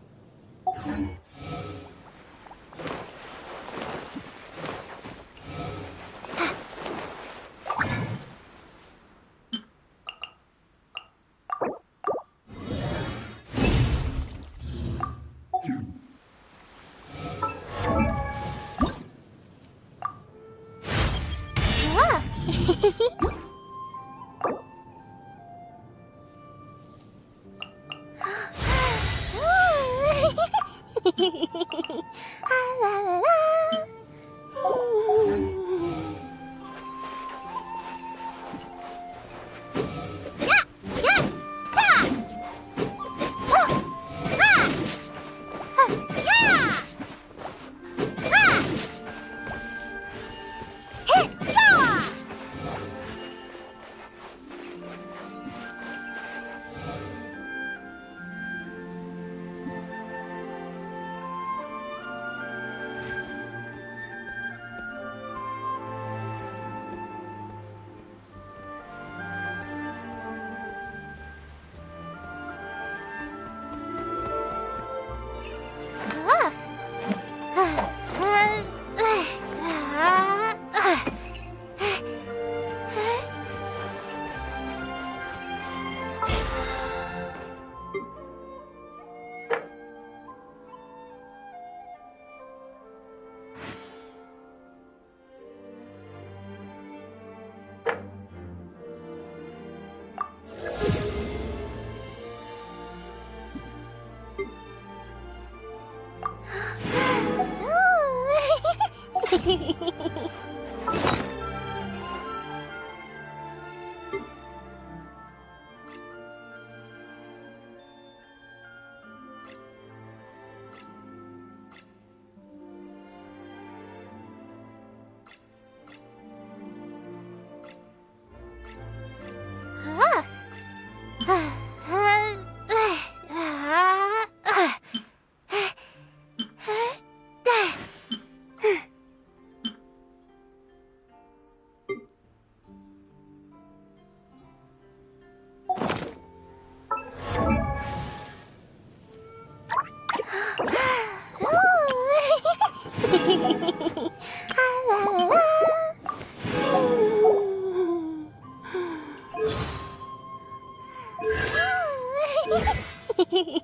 La,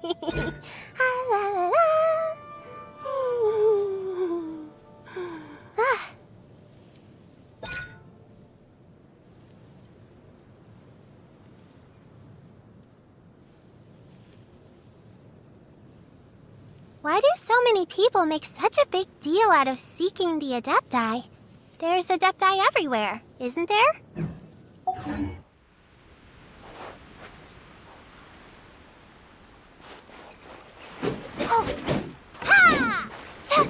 la, la. Ah. Why do so many people make such a big deal out of seeking the Adepti? There's Adepti everywhere, isn't there? Oh! Ha! Ta!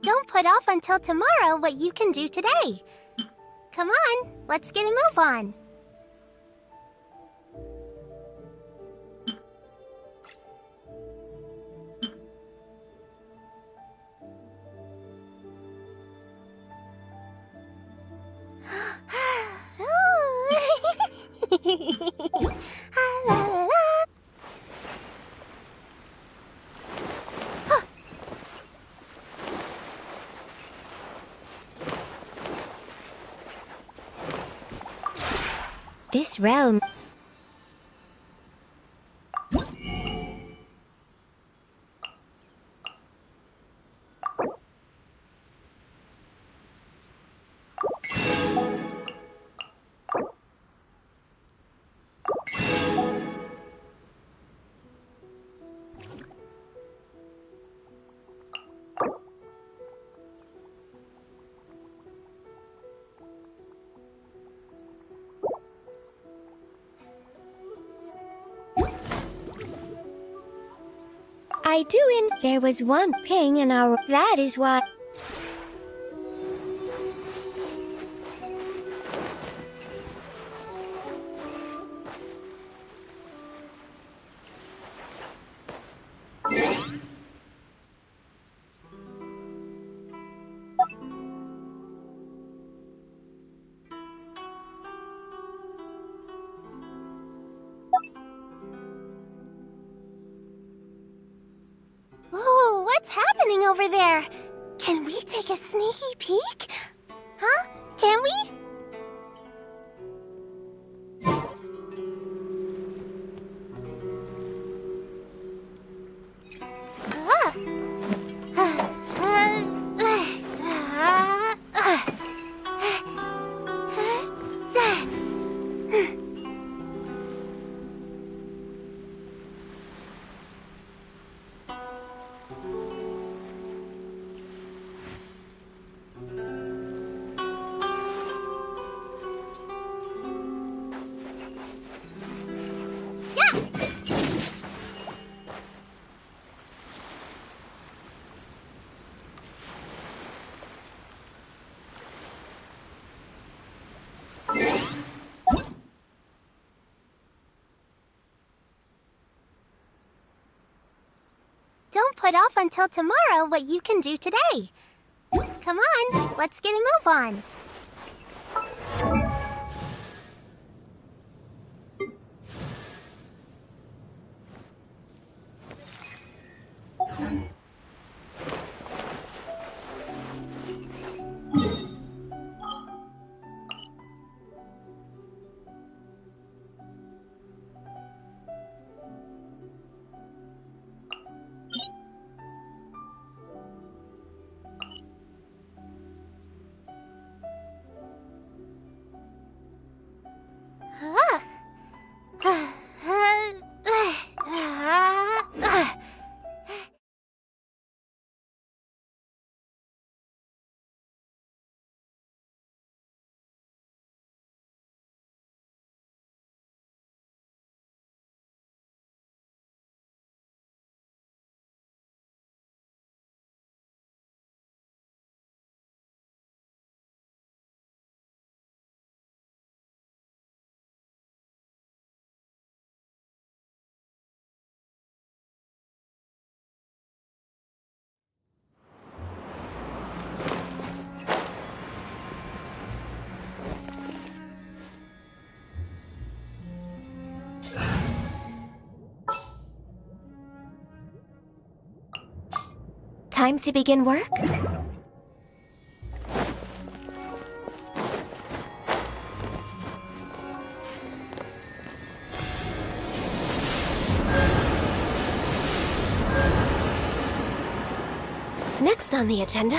Don't put off until tomorrow what you can do today. Come on, let's get a move on. This realm... I do in... There was one ping in our... That is why... Ooh, what's happening over there? Can we take a sneaky peek? Huh? Can we? Don't put off until tomorrow what you can do today. Come on, let's get a move on. Time to begin work? Next on the agenda...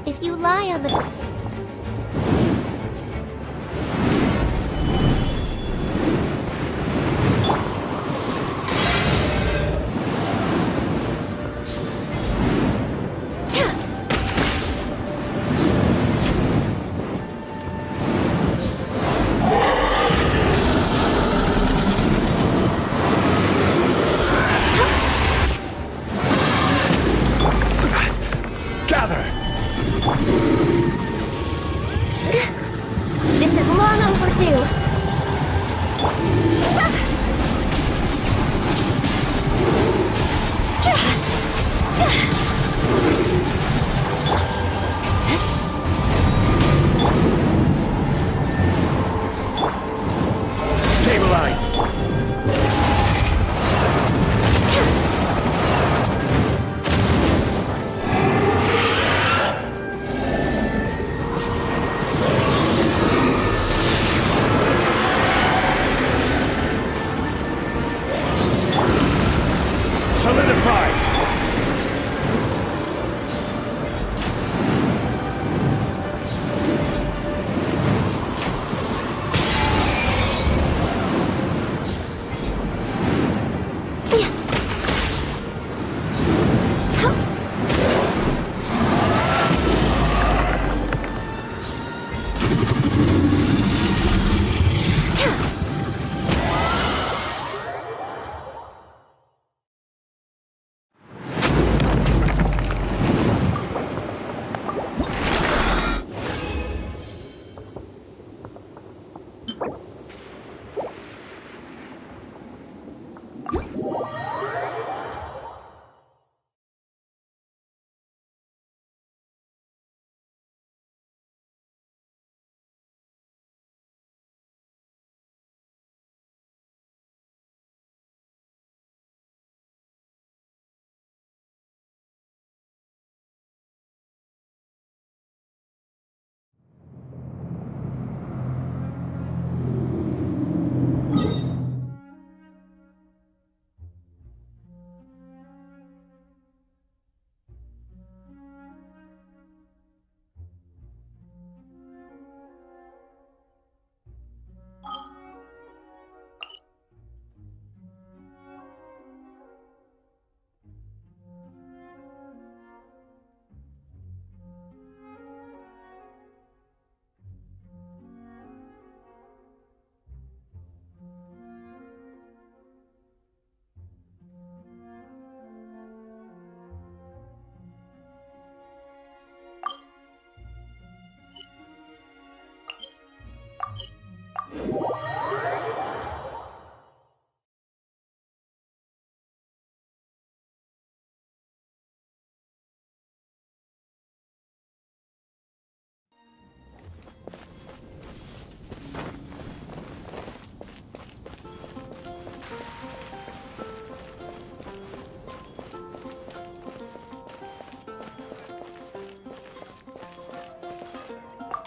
If you lie on the... Gather!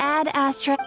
Ad Astra.